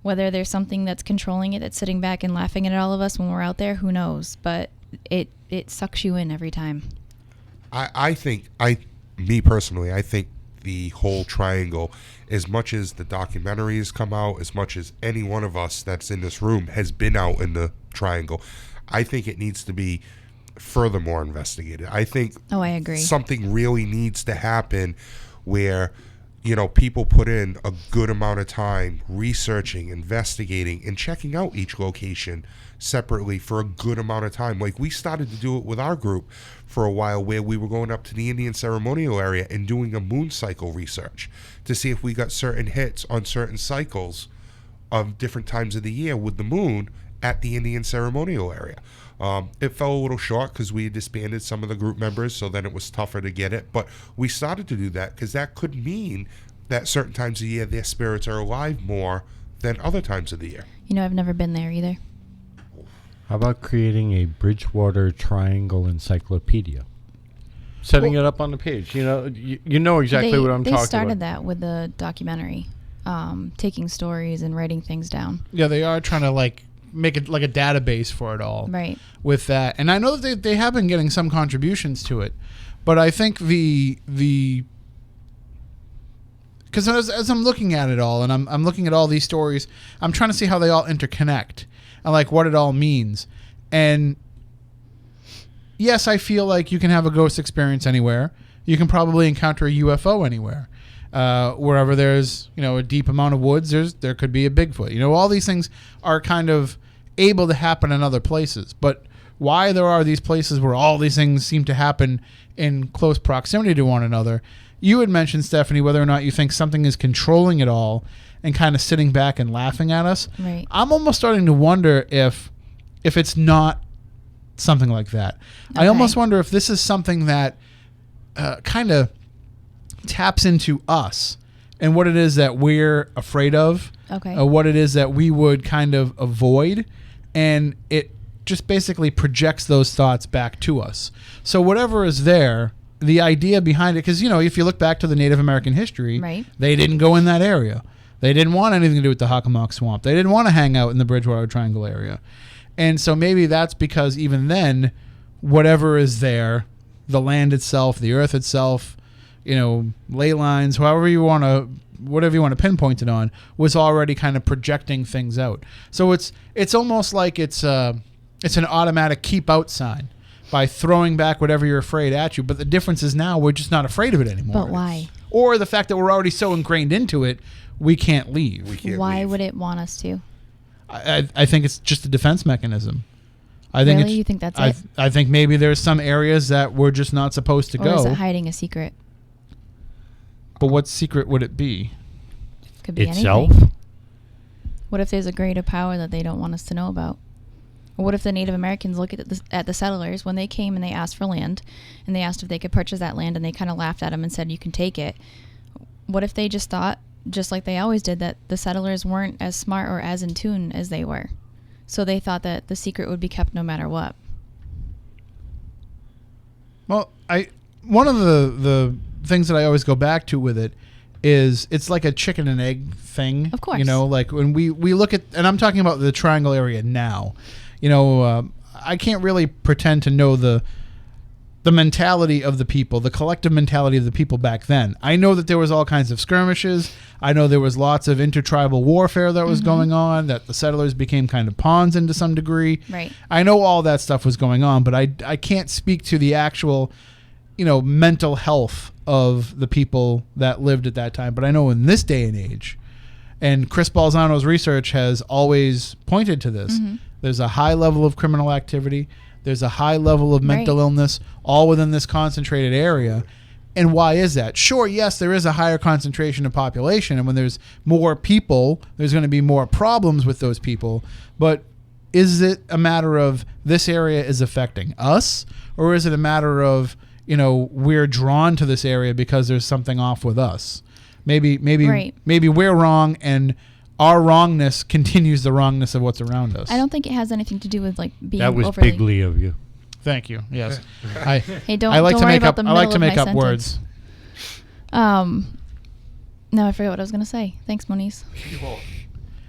whether there's something that's controlling it, that's sitting back and laughing at all of us when we're out there, who knows? But it sucks you in every time. Me personally, I think the whole triangle, as much as the documentaries come out, as much as any one of us that's in this room has been out in the triangle, I think it needs to be furthermore investigated. I think I agree. Something really needs to happen where people put in a good amount of time researching, investigating, and checking out each location separately for a good amount of time. Like we started to do it with our group for a while, where we were going up to the Indian ceremonial area and doing a moon cycle research to see if we got certain hits on certain cycles of different times of the year with the moon at the Indian ceremonial area. It fell a little short because we had disbanded some of the group members, so then it was tougher to get it. But we started to do that because that could mean that certain times of the year their spirits are alive more than other times of the year. I've never been there either. How about creating a Bridgewater Triangle encyclopedia? Setting it up on the page. You know exactly what I'm talking about. They started that with the documentary, taking stories and writing things down. Yeah, they are trying to make it like a database for it all. Right. With that. And I know that they have been getting some contributions to it. But I think because as I'm looking at it all, and I'm looking at all these stories, I'm trying to see how they all interconnect and what it all means. And yes, I feel like you can have a ghost experience anywhere. You can probably encounter a UFO anywhere. Wherever there's a deep amount of woods, there could be a Bigfoot. All these things are kind of able to happen in other places. But why there are these places where all these things seem to happen in close proximity to one another? You had mentioned, Stephanie, whether or not you think something is controlling it all and kind of sitting back and laughing at us. Right. I'm almost starting to wonder if it's not something like that. Okay. I almost wonder if this is something that kind of taps into us and what it is that we're afraid of. Okay. What it is that we would kind of avoid, and it just basically projects those thoughts back to us. So whatever is there, the idea behind it, because if you look back to the Native American history, right, they didn't go in that area. They didn't want anything to do with the Hockomock Swamp. They didn't want to hang out in the Bridgewater Triangle area. And so maybe that's because even then, whatever is there, the land itself, the earth itself, ley lines, whatever you want to pinpoint it on, was already kind of projecting things out. So it's almost like it's an automatic keep out sign by throwing back whatever you're afraid at you. But the difference is now we're just not afraid of it anymore. But why? Or the fact that we're already so ingrained into it, we can't leave. Why would it want us to? I think it's just a defense mechanism. Really? You think that's it? I think maybe there's some areas that we're just not supposed to go. Or is it hiding a secret? But what secret would it be? Could be Itself? anything. What if there's a greater power that they don't want us to know about? Or what if the Native Americans look at the settlers when they came and they asked for land, and they asked if they could purchase that land, and they kind of laughed at them and said, you can take it. What if they just thought, just like they always did, that the settlers weren't as smart or as in tune as they were? So they thought that the secret would be kept no matter what. Well, one of the things that I always go back to with it is it's like a chicken and egg thing. Of course. You know, like when we look at, and I'm talking about the Triangle area now, I can't really pretend to know the mentality of the people, the collective mentality of the people back then. I know that there was all kinds of skirmishes. I know there was lots of intertribal warfare that was going on, that the settlers became kind of pawns into some degree. Right. I know all that stuff was going on, but I can't speak to the actual, mental health of the people that lived at that time. But I know in this day and age, and Chris Balzano's research has always pointed to this, there's a high level of criminal activity. There's a high level of mental illness all within this concentrated area. And why is that? Sure, yes, there is a higher concentration of population. And when there's more people, there's going to be more problems with those people. But is it a matter of this area is affecting us? Or is it a matter of, we're drawn to this area because there's something off with us? Maybe we're wrong, and our wrongness continues the wrongness of what's around us. I don't think it has anything to do with being That was overly... bigly of you. Thank you. Yes. Hey, don't I like don't to worry make about up. the I middle like to of make my up sentence. words. No, I forgot what I was going to say. Thanks, Moniz.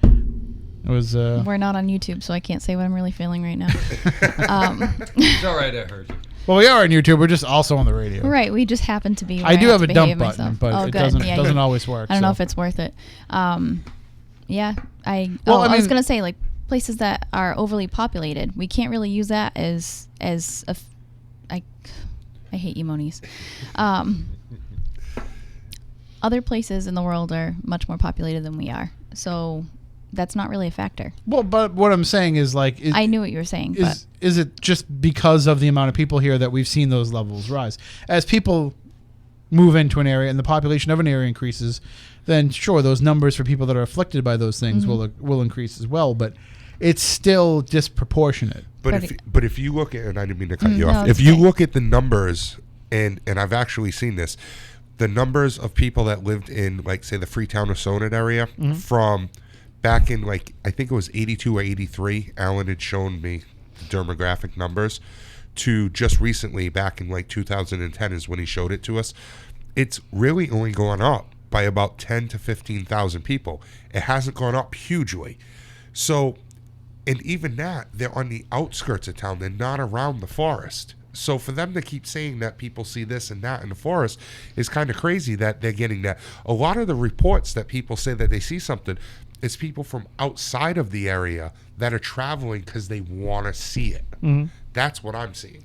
It was. We're not on YouTube, so I can't say what I'm really feeling right now. It's all right, I heard you. Well, we are on YouTube. We're just also on the radio. Right, we just happen to be. I do have a dump behave button, myself. but it good. doesn't Yeah, doesn't always work. I don't know so. if it's worth it. Yeah, I Well, was mean- gonna say places that are overly populated. We can't really use that as I hate you, Moniz. Other places in the world are much more populated than we are, so that's not really a factor. Well, but what I'm saying is I knew what you were saying, but is it just because of the amount of people here that we've seen those levels rise? As people move into an area and the population of an area increases, then sure, those numbers for people that are afflicted by those things will increase as well. But it's still disproportionate. But if you look at, and I didn't mean to cut you no, off, it's if you okay. look at the numbers, and I've actually seen this, the numbers of people that lived in, like, say, the Freetown or Sonnet area from back in, like, I think it was 82 or 83, Alan had shown me the demographic numbers, to just recently, back in, like, 2010 is when he showed it to us. It's really only gone up by about 10 to 15,000 people. It hasn't gone up hugely. So, and even that, they're on the outskirts of town. They're not around the forest. So for them to keep saying that people see this and that in the forest is kind of crazy that they're getting that. A lot of the reports that people say that they see something, it's people from outside of the area that are traveling because they want to see it. That's what I'm seeing.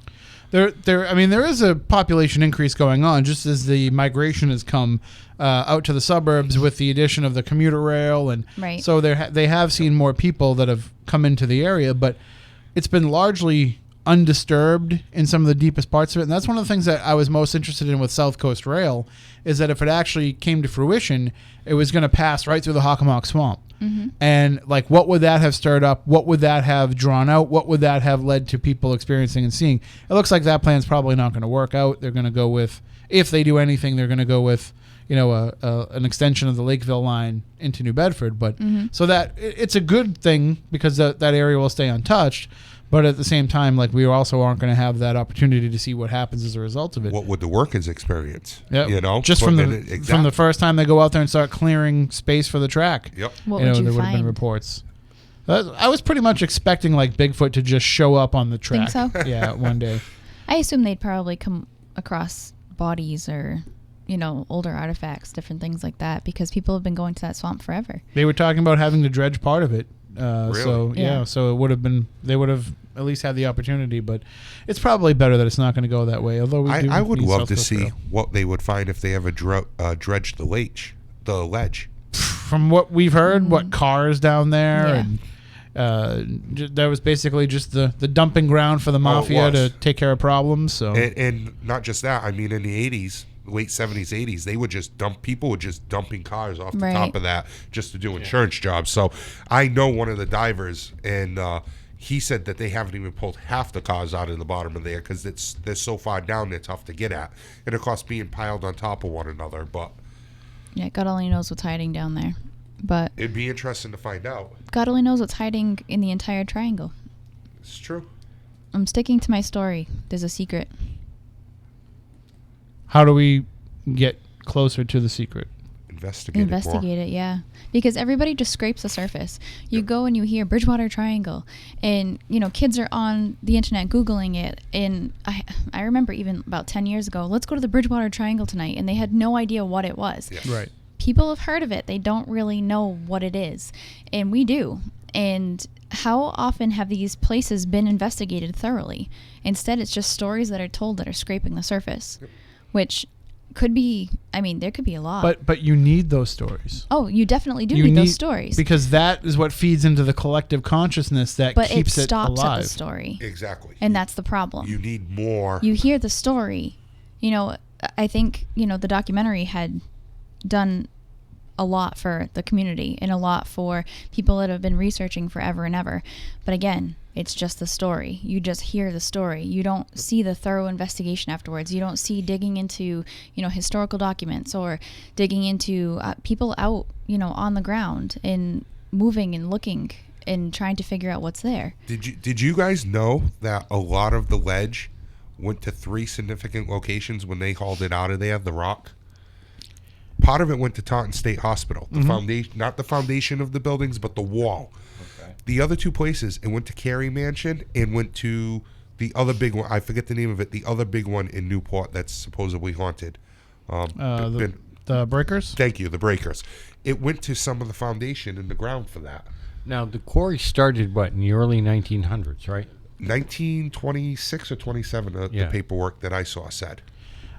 There is a population increase going on, just as the migration has come out to the suburbs with the addition of the commuter rail, and Right. so they have seen more people that have come into the area, but it's been largely undisturbed in some of the deepest parts of it. And that's one of the things that I was most interested in with South Coast Rail, is that if it actually came to fruition, it was going to pass right through the Hockomock Swamp. And what would that have stirred up? What would that have drawn out? What would that have led to people experiencing and seeing? It looks like that plan's probably not going to work out. They're going to go with, if they do anything, they're going to go with, an extension of the Lakeville line into New Bedford. But so that it's a good thing because that area will stay untouched. But at the same time, we also aren't going to have that opportunity to see what happens as a result of it. What would the workers experience? Yeah, just from the first time they go out there and start clearing space for the track. Yep. What would you there would have been find? reports. I was pretty much expecting Bigfoot to just show up on the track. Think so? Yeah, one day. I assume they'd probably come across bodies or older artifacts, different things like that, because people have been going to that swamp forever. They were talking about having to dredge part of it. Really? So Yeah. so it would have been. They would have at least had the opportunity, but it's probably better that it's not going to go that way. Although I would need love South to Coast see Rail. what they would find if they ever dredged the ledge. From what we've heard, what cars down there, Yeah. and that was basically just the dumping ground for the mafia was. to take care of problems. So And not just that, I mean, in the 80s, late 70s, 80s, they would just people were just dumping cars off the Right. top of that just to do insurance jobs. So I know one of the divers, and he said that they haven't even pulled half the cars out of the bottom of there because they're so far down, they're tough to get at. And of course, being piled on top of one another. But Yeah, God only knows what's hiding down there. But it'd be interesting to find out. God only knows what's hiding in the entire triangle. It's true. I'm sticking to my story. There's a secret. How do we get closer to the secret? Investigate it, yeah. Because everybody just scrapes the surface. You go and you hear Bridgewater Triangle, and kids are on the internet Googling it. And I remember even about 10 years ago, let's go to the Bridgewater Triangle tonight, and they had no idea what it was. Yes. Right. People have heard of it. They don't really know what it is. And we do. And how often have these places been investigated thoroughly? Instead, it's just stories that are told that are scraping the surface, which could be, there could be a lot. But you need those stories. Oh, you definitely do need those stories. Because that is what feeds into the collective consciousness that But keeps it it stops alive. at the story. Exactly. And that's the problem. You need more. You hear the story. I think, the documentary had done a lot for the community and a lot for people that have been researching forever and ever. But again, it's just the story. You just hear the story. You don't see the thorough investigation afterwards. You don't see digging into, historical documents or digging into people out, on the ground and moving and looking and trying to figure out what's there. Did you guys know that a lot of the ledge went to 3 significant locations when they hauled it out of there, the rock? Part of it went to Taunton State Hospital, the foundation, not the foundation of the buildings, but the wall. Okay. The other 2 places, it went to Carey Mansion and went to the other big one. I forget the name of it. The other big one in Newport that's supposedly haunted. The breakers? Thank you, the breakers. It went to some of the foundation in the ground for that. Now, the quarry started, in the early 1900s, right? 1926 or 27, the paperwork that I saw said.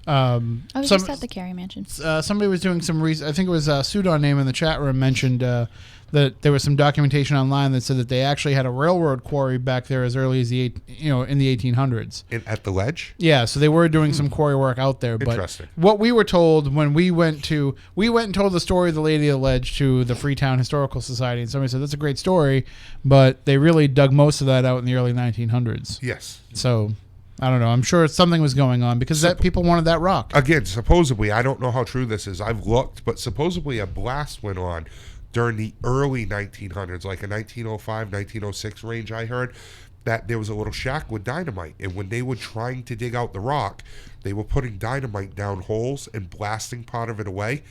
I was just at the Carey Mansion. Somebody was doing some research. I think it was a pseudonym in the chat room mentioned that there was some documentation online that said that they actually had a railroad quarry back there as early as in the 1800s. At the ledge? Yeah, so they were doing some quarry work out there. But Interesting. what we were told when we went and told the story of the Lady of the Ledge to the Freetown Historical Society, and somebody said that's a great story, but they really dug most of that out in the early 1900s. Yes. So I don't know. I'm sure something was going on because people wanted that rock. Again, supposedly, I don't know how true this is. I've looked, but supposedly a blast went on during the early 1900s, like a 1905, 1906 range. I heard that there was a little shack with dynamite, and when they were trying to dig out the rock, they were putting dynamite down holes and blasting part of it away.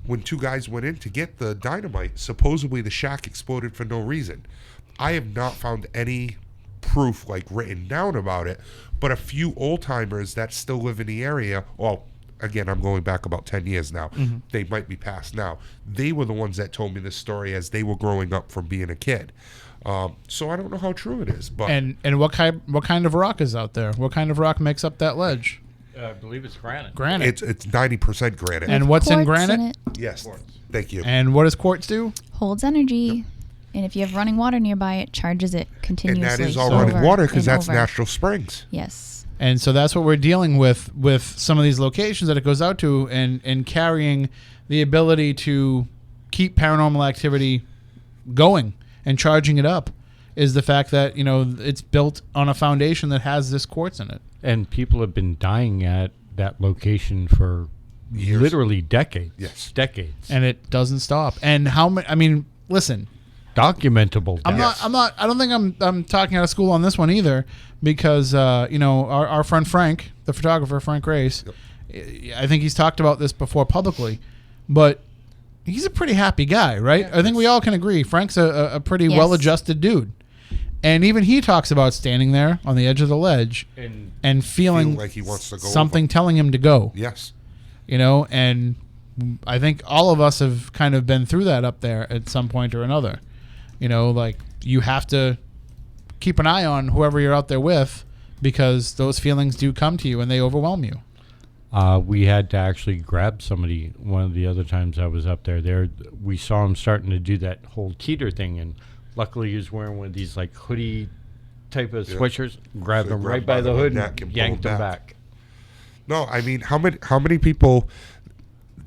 When 2 guys went in to get the dynamite, supposedly the shack exploded for no reason. I have not found any proof written down about it, but a few old timers that still live in the area, well, again, I'm going back about 10 years now. Mm-hmm. They might be past now. They were the ones that told me this story as they were growing up from being a kid. So I don't know how true it is, but and what kind of rock is out there? What kind of rock makes up that ledge? I believe it's granite. Granite. It's 90% granite. And what's in Quartz granite? in it. Yes, thank you. And what does quartz do? Holds energy. And if you have running water nearby, it charges it continuously. And that is all over running water because and that's over. natural springs. Yes. And so that's what we're dealing with some of these locations that it goes out to, and carrying the ability to keep paranormal activity going and charging it up is the fact that it's built on a foundation that has this quartz in it. And people have been dying at that location for Years. literally decades. Yes. Decades. And it doesn't stop. And how many? Listen. Documentable. I'm not. I don't think I'm talking out of school on this one either, because our friend Frank, the photographer Frank Grace, I think he's talked about this before publicly, but he's a pretty happy guy, right? I think we all can agree. Frank's a pretty well-adjusted dude, and even he talks about standing there on the edge of the ledge and feeling like he wants to go something over. telling him to go. Yes. And I think all of us have kind of been through that up there at some point or another. You have to keep an eye on whoever you're out there with, because those feelings do come to you and they overwhelm you. We had to actually grab somebody one of the other times I was up there. We saw him starting to do that whole teeter thing, and luckily he was wearing one of these hoodie type of sweatshirts. Grabbed So him grab right by the hood neck and and yanked pull him him back. No, I mean, how many people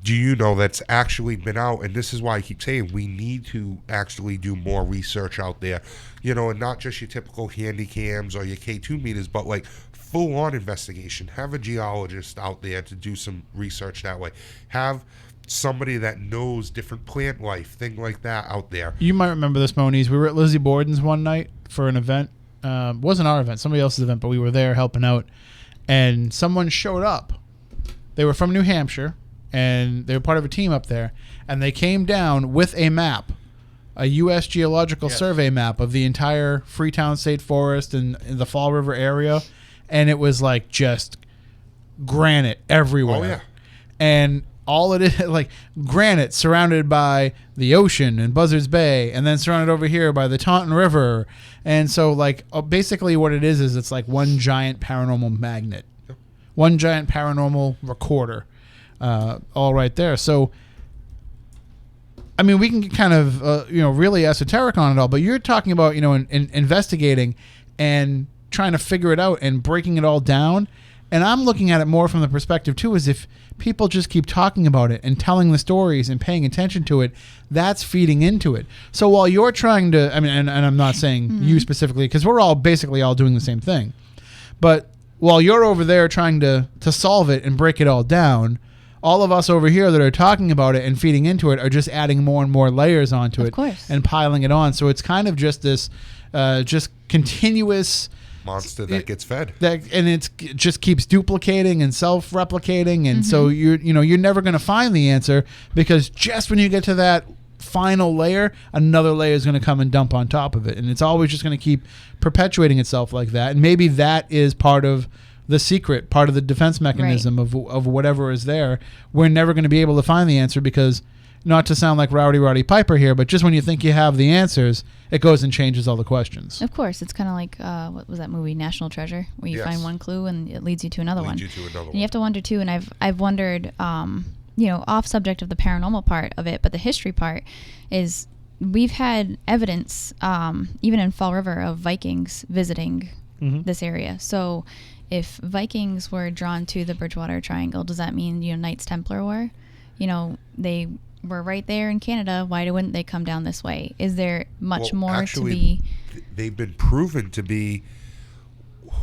do you know that's actually been out? And this is why I keep saying we need to actually do more research out there, and not just your typical handy cams or your K2 meters, but like full-on investigation. Have a geologist out there to do some research that way. Have somebody that knows different plant life, thing like that out there. You might remember this, Moniz. We were at Lizzie Borden's one night for an event. It wasn't our event, somebody else's event, but we were there helping out. And someone showed up. They were from New Hampshire, and they were part of a team up there. And they came down with a map, a U.S. Geological Survey map of the entire Freetown State Forest and the Fall River area. And it was like just granite everywhere. Oh, yeah. And all it is, like granite surrounded by the ocean and Buzzards Bay, and then surrounded over here by the Taunton River. And so, like, basically what it is it's like one giant paranormal magnet, one giant paranormal recorder, all right there. So, I mean, we can get kind of, really esoteric on it all, but you're talking about, in investigating and trying to figure it out and breaking it all down. And I'm looking at it more from the perspective, too, as if people just keep talking about it and telling the stories and paying attention to it, that's feeding into it. So while you're trying to, I mean, and I'm not saying you specifically, because we're all basically all doing the same thing. But while you're over there trying to solve it and break it all down, all of us over here that are talking about it and feeding into it are just adding more and more layers onto it and piling it on. So it's kind of just this just continuous monster that gets fed, and it just keeps duplicating and self-replicating, and so you're never going to find the answer, because just when you get to that final layer, another layer is going to come and dump on top of it, and it's always just going to keep perpetuating itself like that. And maybe that is part of the secret, part of the defense mechanism of whatever is there. We're never going to be able to find the answer, because, not to sound like Rowdy Piper here, but just when you think you have the answers, it goes and changes all the questions. Of course. It's kind of like, what was that movie, National Treasure, where you find one clue and it leads you to another one. And you have to wonder, too, and I've wondered, off subject of the paranormal part of it, but the history part is we've had evidence, even in Fall River, of Vikings visiting this area. So if Vikings were drawn to the Bridgewater Triangle, does that mean, Knights Templar were? They were right there in Canada. Why wouldn't they come down this way? Is there much more actually, to be? They've been proven to be.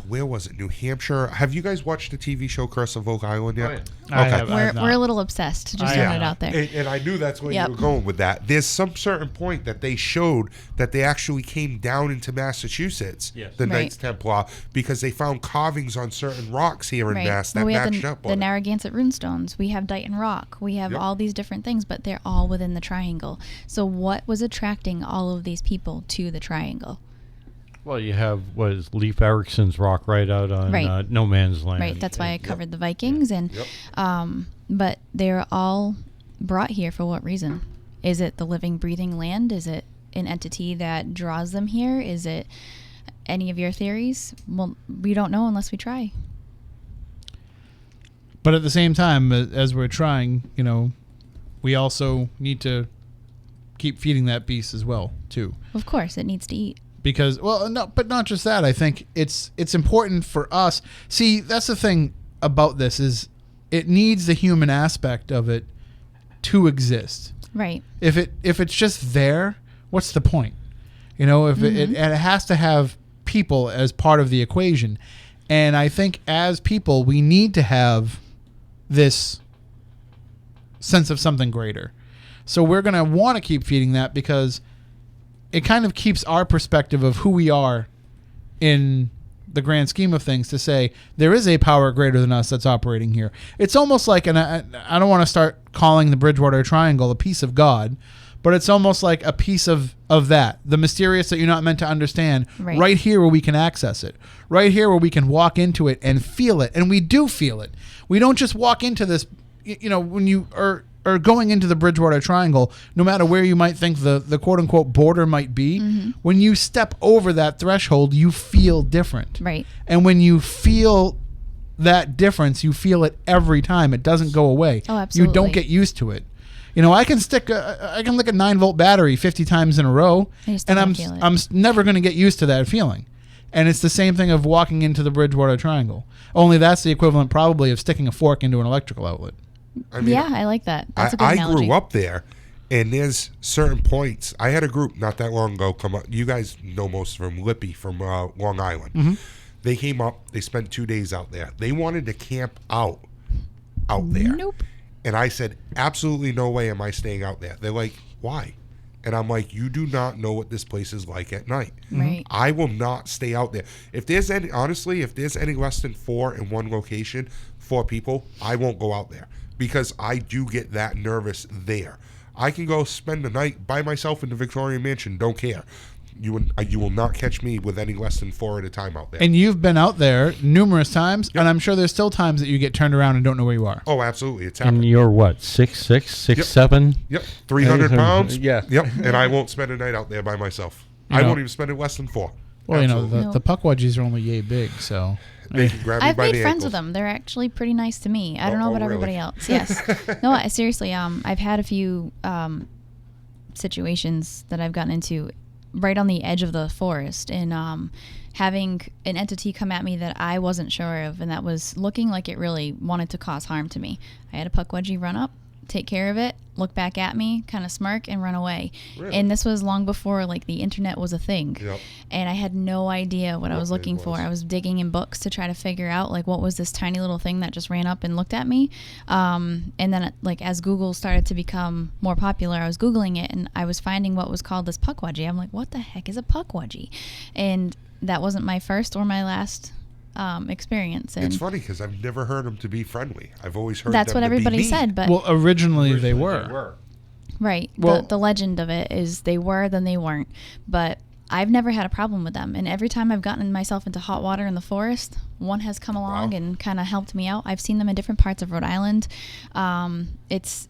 Where was it? New Hampshire. Have you guys watched the TV show Curse of Oak Island yet? Oh, yeah. Okay. We're a little obsessed. Just throwing it out there. And I knew that's where you were going with that. There's some certain point that they showed that they actually came down into Massachusetts, the Knights Templar, because they found carvings on certain rocks here in Mass that matched up on the Narragansett runestones. We have Dighton Rock. We have all these different things, but they're all within the triangle. So what was attracting all of these people to the triangle? Well, you have, Leif Erikson's rock right out on No Man's Land. Right, that's why I covered the Vikings. And but they're all brought here for what reason? Is it the living, breathing land? Is it an entity that draws them here? Is it any of your theories? Well, we don't know unless we try. But at the same time, as we're trying, we also need to keep feeding that beast as well, too. Of course, it needs to eat. Because, but not just that. I think it's important for us. See, that's the thing about this, is it needs the human aspect of it to exist. Right. If it's just there, what's the point? If it has to have people as part of the equation. And I think as people, we need to have this sense of something greater. So we're going to want to keep feeding that, because it kind of keeps our perspective of who we are in the grand scheme of things, to say there is a power greater than us that's operating here. It's almost like, and I don't want to start calling the Bridgewater Triangle a piece of God, but it's almost like a piece of that, the mysterious that you're not meant to understand, right here where we can access it, right here where we can walk into it and feel it. And we do feel it. We don't just walk into this, when you are going into the Bridgewater Triangle, no matter where you might think the quote-unquote border might be, when you step over that threshold, you feel different. Right. And when you feel that difference, you feel it every time. It doesn't go away. Oh, absolutely. You don't get used to it. I can lick a 9-volt battery 50 times in a row, and I'm never going to get used to that feeling. And it's the same thing of walking into the Bridgewater Triangle. Only that's the equivalent probably of sticking a fork into an electrical outlet. I mean, Yeah, I like that. That's a good I analogy. grew up there, and there's certain points. I had a group not that long ago come up. You guys know most of them. Lippy from Long Island. Mm-hmm. They came up. They spent 2 days out there. They wanted to camp out there. Nope. And I said, absolutely no way am I staying out there. They're like, why? And I'm like, you do not know what this place is like at night. Right. I will not stay out there. If there's any, honestly, if there's any less than 4 in one location, 4 people, I won't go out there because I do get that nervous there. I can go spend the night by myself in the Victorian Mansion, don't care. You will not catch me with any less than 4 at a time out there. And you've been out there numerous times, and I'm sure there's still times that you get turned around and don't know where you are. Oh, absolutely. It's And happening. you're what, 6'6", 6'7"? Yep, 300 pounds. Yeah. Yep, and I won't spend a night out there by myself. You I know- won't even spend it less than 4. Well, Absolutely. the puckwudgies are only yay big, so... They can grab me I've by made the friends ankles. with them. They're actually pretty nice to me. I don't know Oh, about everybody really? else. Yes. No, seriously. I've had a few situations that I've gotten into right on the edge of the forest, and having an entity come at me that I wasn't sure of, and that was looking like it really wanted to cause harm to me. I had a puckwudgie run up, take care of it, look back at me, kind of smirk, and run away. Really? And this was long before like the internet was a thing. Yep. And I had no idea what I was What it looking for. was. I was digging in books to try to figure out like what was this tiny little thing that just ran up and looked at me. And then like as Google started to become more popular, I was Googling it and I was finding what was called this puckwudgie. I'm like, what the heck is a puckwudgie? And that wasn't my first or my last experience. And It's funny because I've never heard them to be friendly. I've always heard that's them what to be everybody mean. said. But Well, originally they were. right, Well- the legend of it is they were, then they weren't. But I've never had a problem with them. And every time I've gotten myself into hot water in the forest, one has come along Wow. and kind of helped me out. I've seen them in different parts of Rhode Island. It's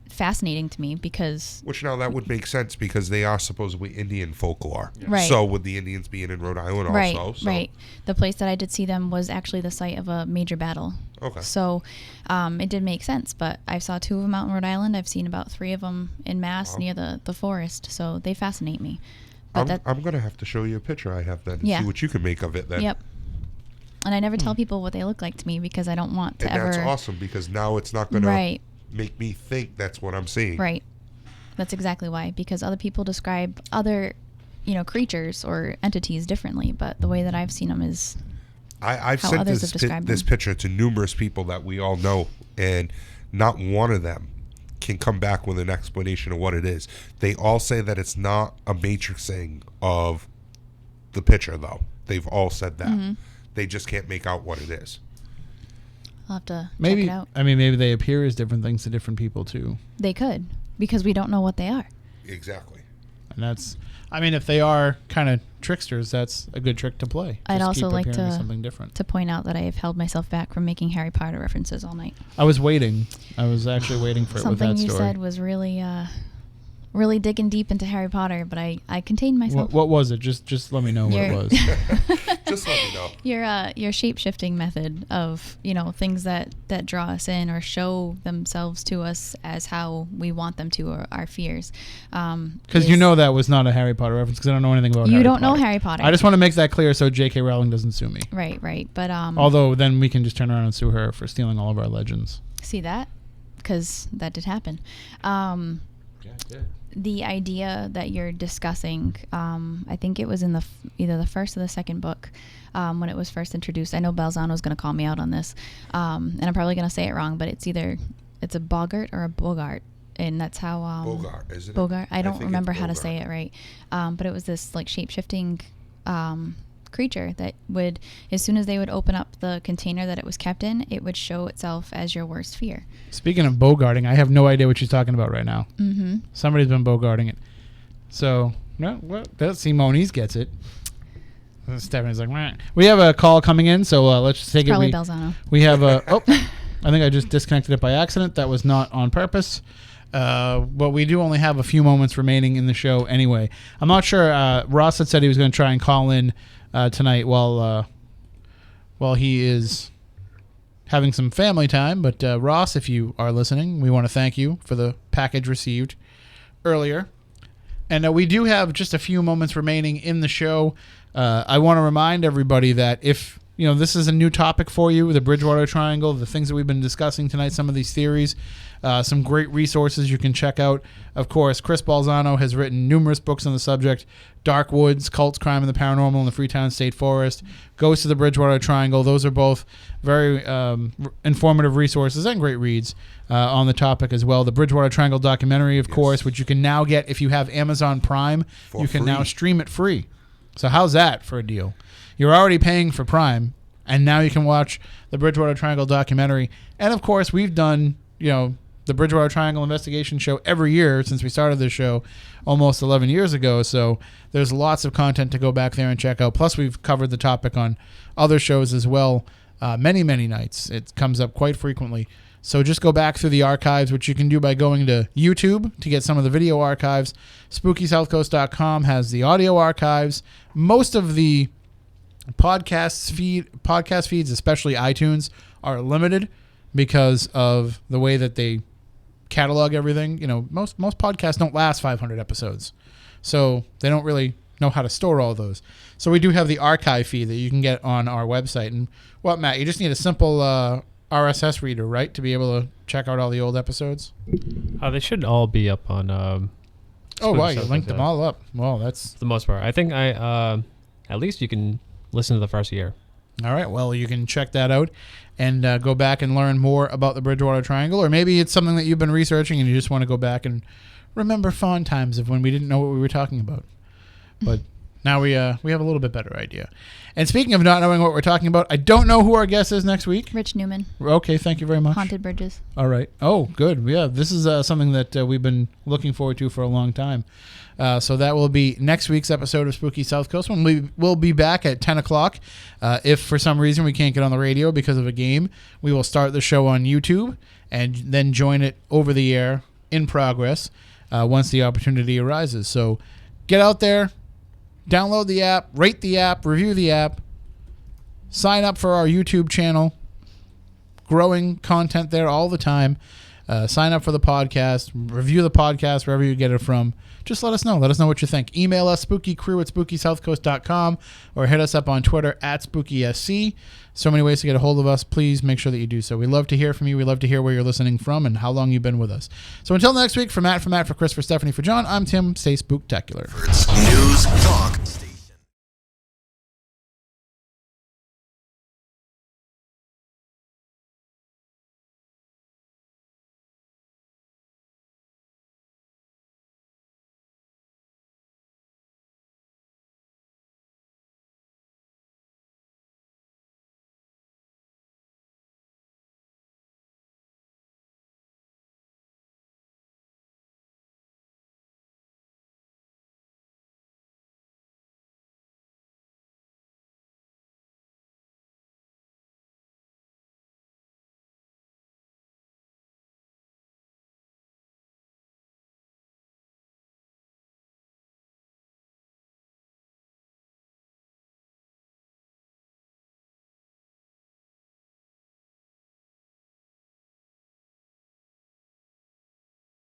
fascinating to me because Which now that would make sense because they are supposedly Indian folklore. Right. So would the Indians being in Rhode Island right, also? So. right. The place that I did see them was actually the site of a major battle. Okay. So it did make sense, but I saw 2 of them out in Rhode Island. I've seen about 3 of them in Mass Wow. near the forest. So they fascinate me. But I'm going to have to show you a picture I have then and Yeah. see what you can make of it then. Yep. And I never tell people what they look like to me because I don't want to And ever. that's awesome because now it's not going to Right. make me think that's what I'm seeing. Right. That's exactly why. Because other people describe other, creatures or entities differently, but the way that I've seen them is I've How sent others this, have described this them. picture to numerous people that we all know, and not one of them can come back with an explanation of what it is. They all say that it's not a matrixing of the picture, though. They've all said that. Mm-hmm. They just can't make out what it is. I'll have to Maybe, check it out. I mean, maybe they appear as different things to different people, too. They could because we don't know what they are. Exactly. And that's, I mean, if they are kind of tricksters, that's a good trick to play. I'd Just also keep like appearing as to- something different. To point out that I have held myself back from making Harry Potter references all night. I was waiting. I was actually waiting for it with Something that you story. said was really, really digging deep into Harry Potter, but I contained myself. What was it? Just let me know what it Your- was. Just let me know. Your shape-shifting method of things that draw us in or show themselves to us as how we want them to, or our fears. Because is- that was not a Harry Potter reference because I don't know anything about You Harry don't know Potter. Harry Potter. I just want to make that clear so J.K. Rowling doesn't sue me. right, but Although then we can just turn around and sue her for stealing all of our legends. see that because that did happen. The idea that you're discussing, I think it was in either the first or the second book when it was first introduced. I know Balzano's going to call me out on this, and I'm probably going to say it wrong, but it's a boggart or a bogart, and that's how Bogart, isn't it? Bogart. I don't think remember it's how to Bogart. say it right, but it was this like shape-shifting creature that would, as soon as they would open up the container that it was kept in, it would show itself as your worst fear. Speaking of bogarting, I have no idea what she's talking about right now. Mm-hmm. Somebody's been bogarting it. So, no, well, that's Moniz gets it. Stephanie's like, "Meh." We have a call coming in, so let's just take Probably it. Balzano. We have a. Oh, I think I just disconnected it by accident. That was not on purpose. But we do only have a few moments remaining in the show anyway. I'm not sure. Ross had said he was going to try and call in tonight while he is having some family time. But Ross, if you are listening, we want to thank you for the package received earlier. And we do have just a few moments remaining in the show. I want to remind everybody that if this is a new topic for you, the Bridgewater Triangle, the things that we've been discussing tonight, some of these theories, some great resources you can check out. Of course, Chris Balzano has written numerous books on the subject: Dark Woods, Cults, Crime, and the Paranormal in the Freetown State Forest, Ghosts of the Bridgewater Triangle. Those are both very informative resources and great reads on the topic as well. The Bridgewater Triangle documentary, of course, which you can now get if you have Amazon Prime. For you can free. now stream it free. So how's that for a deal? You're already paying for Prime, and now you can watch the Bridgewater Triangle documentary. And, of course, we've done, the Bridgewater Triangle investigation show every year since we started this show almost 11 years ago. So there's lots of content to go back there and check out. Plus, we've covered the topic on other shows as well many, many nights. It comes up quite frequently. So just go back through the archives, which you can do by going to YouTube to get some of the video archives. SpookySouthCoast.com has the audio archives. Most of the podcast feeds, especially iTunes, are limited because of the way that they catalog everything. Most podcasts don't last 500 episodes, so they don't really know how to store all those. So we do have the archive feed that you can get on our website. And what, Matt, you just need a simple RSS reader, right, to be able to check out all the old episodes? They should all be up on. Oh, wow, you linked them all up. Well, that's for the most part. I think at least you can listen to the first year. All right. Well, you can check that out and go back and learn more about the Bridgewater Triangle, or maybe it's something that you've been researching and you just want to go back and remember fond times of when we didn't know what we were talking about. But now we have a little bit better idea. And speaking of not knowing what we're talking about, I don't know who our guest is next week. Rich Newman. Okay, thank you very much. Haunted Bridges. All right. Oh, good. Yeah, this is something that we've been looking forward to for a long time. So that will be next week's episode of Spooky South Coast, when we will be back at 10 o'clock. If for some reason we can't get on the radio because of a game, we will start the show on YouTube and then join it over the air in progress once the opportunity arises. So get out there, download the app, rate the app, review the app, sign up for our YouTube channel. Growing content there all the time. Sign up for the podcast, review the podcast wherever you get it from. Just let us know. Let us know what you think. Email us, spookycrew@spookysouthcoast.com, or hit us up on Twitter @SpookySC. So many ways to get a hold of us. Please make sure that you do so. We love to hear from you. We love to hear where you're listening from and how long you've been with us. So until next week, for Matt, for Chris, for Stephanie, for John, I'm Tim. Stay spooktacular. News Talk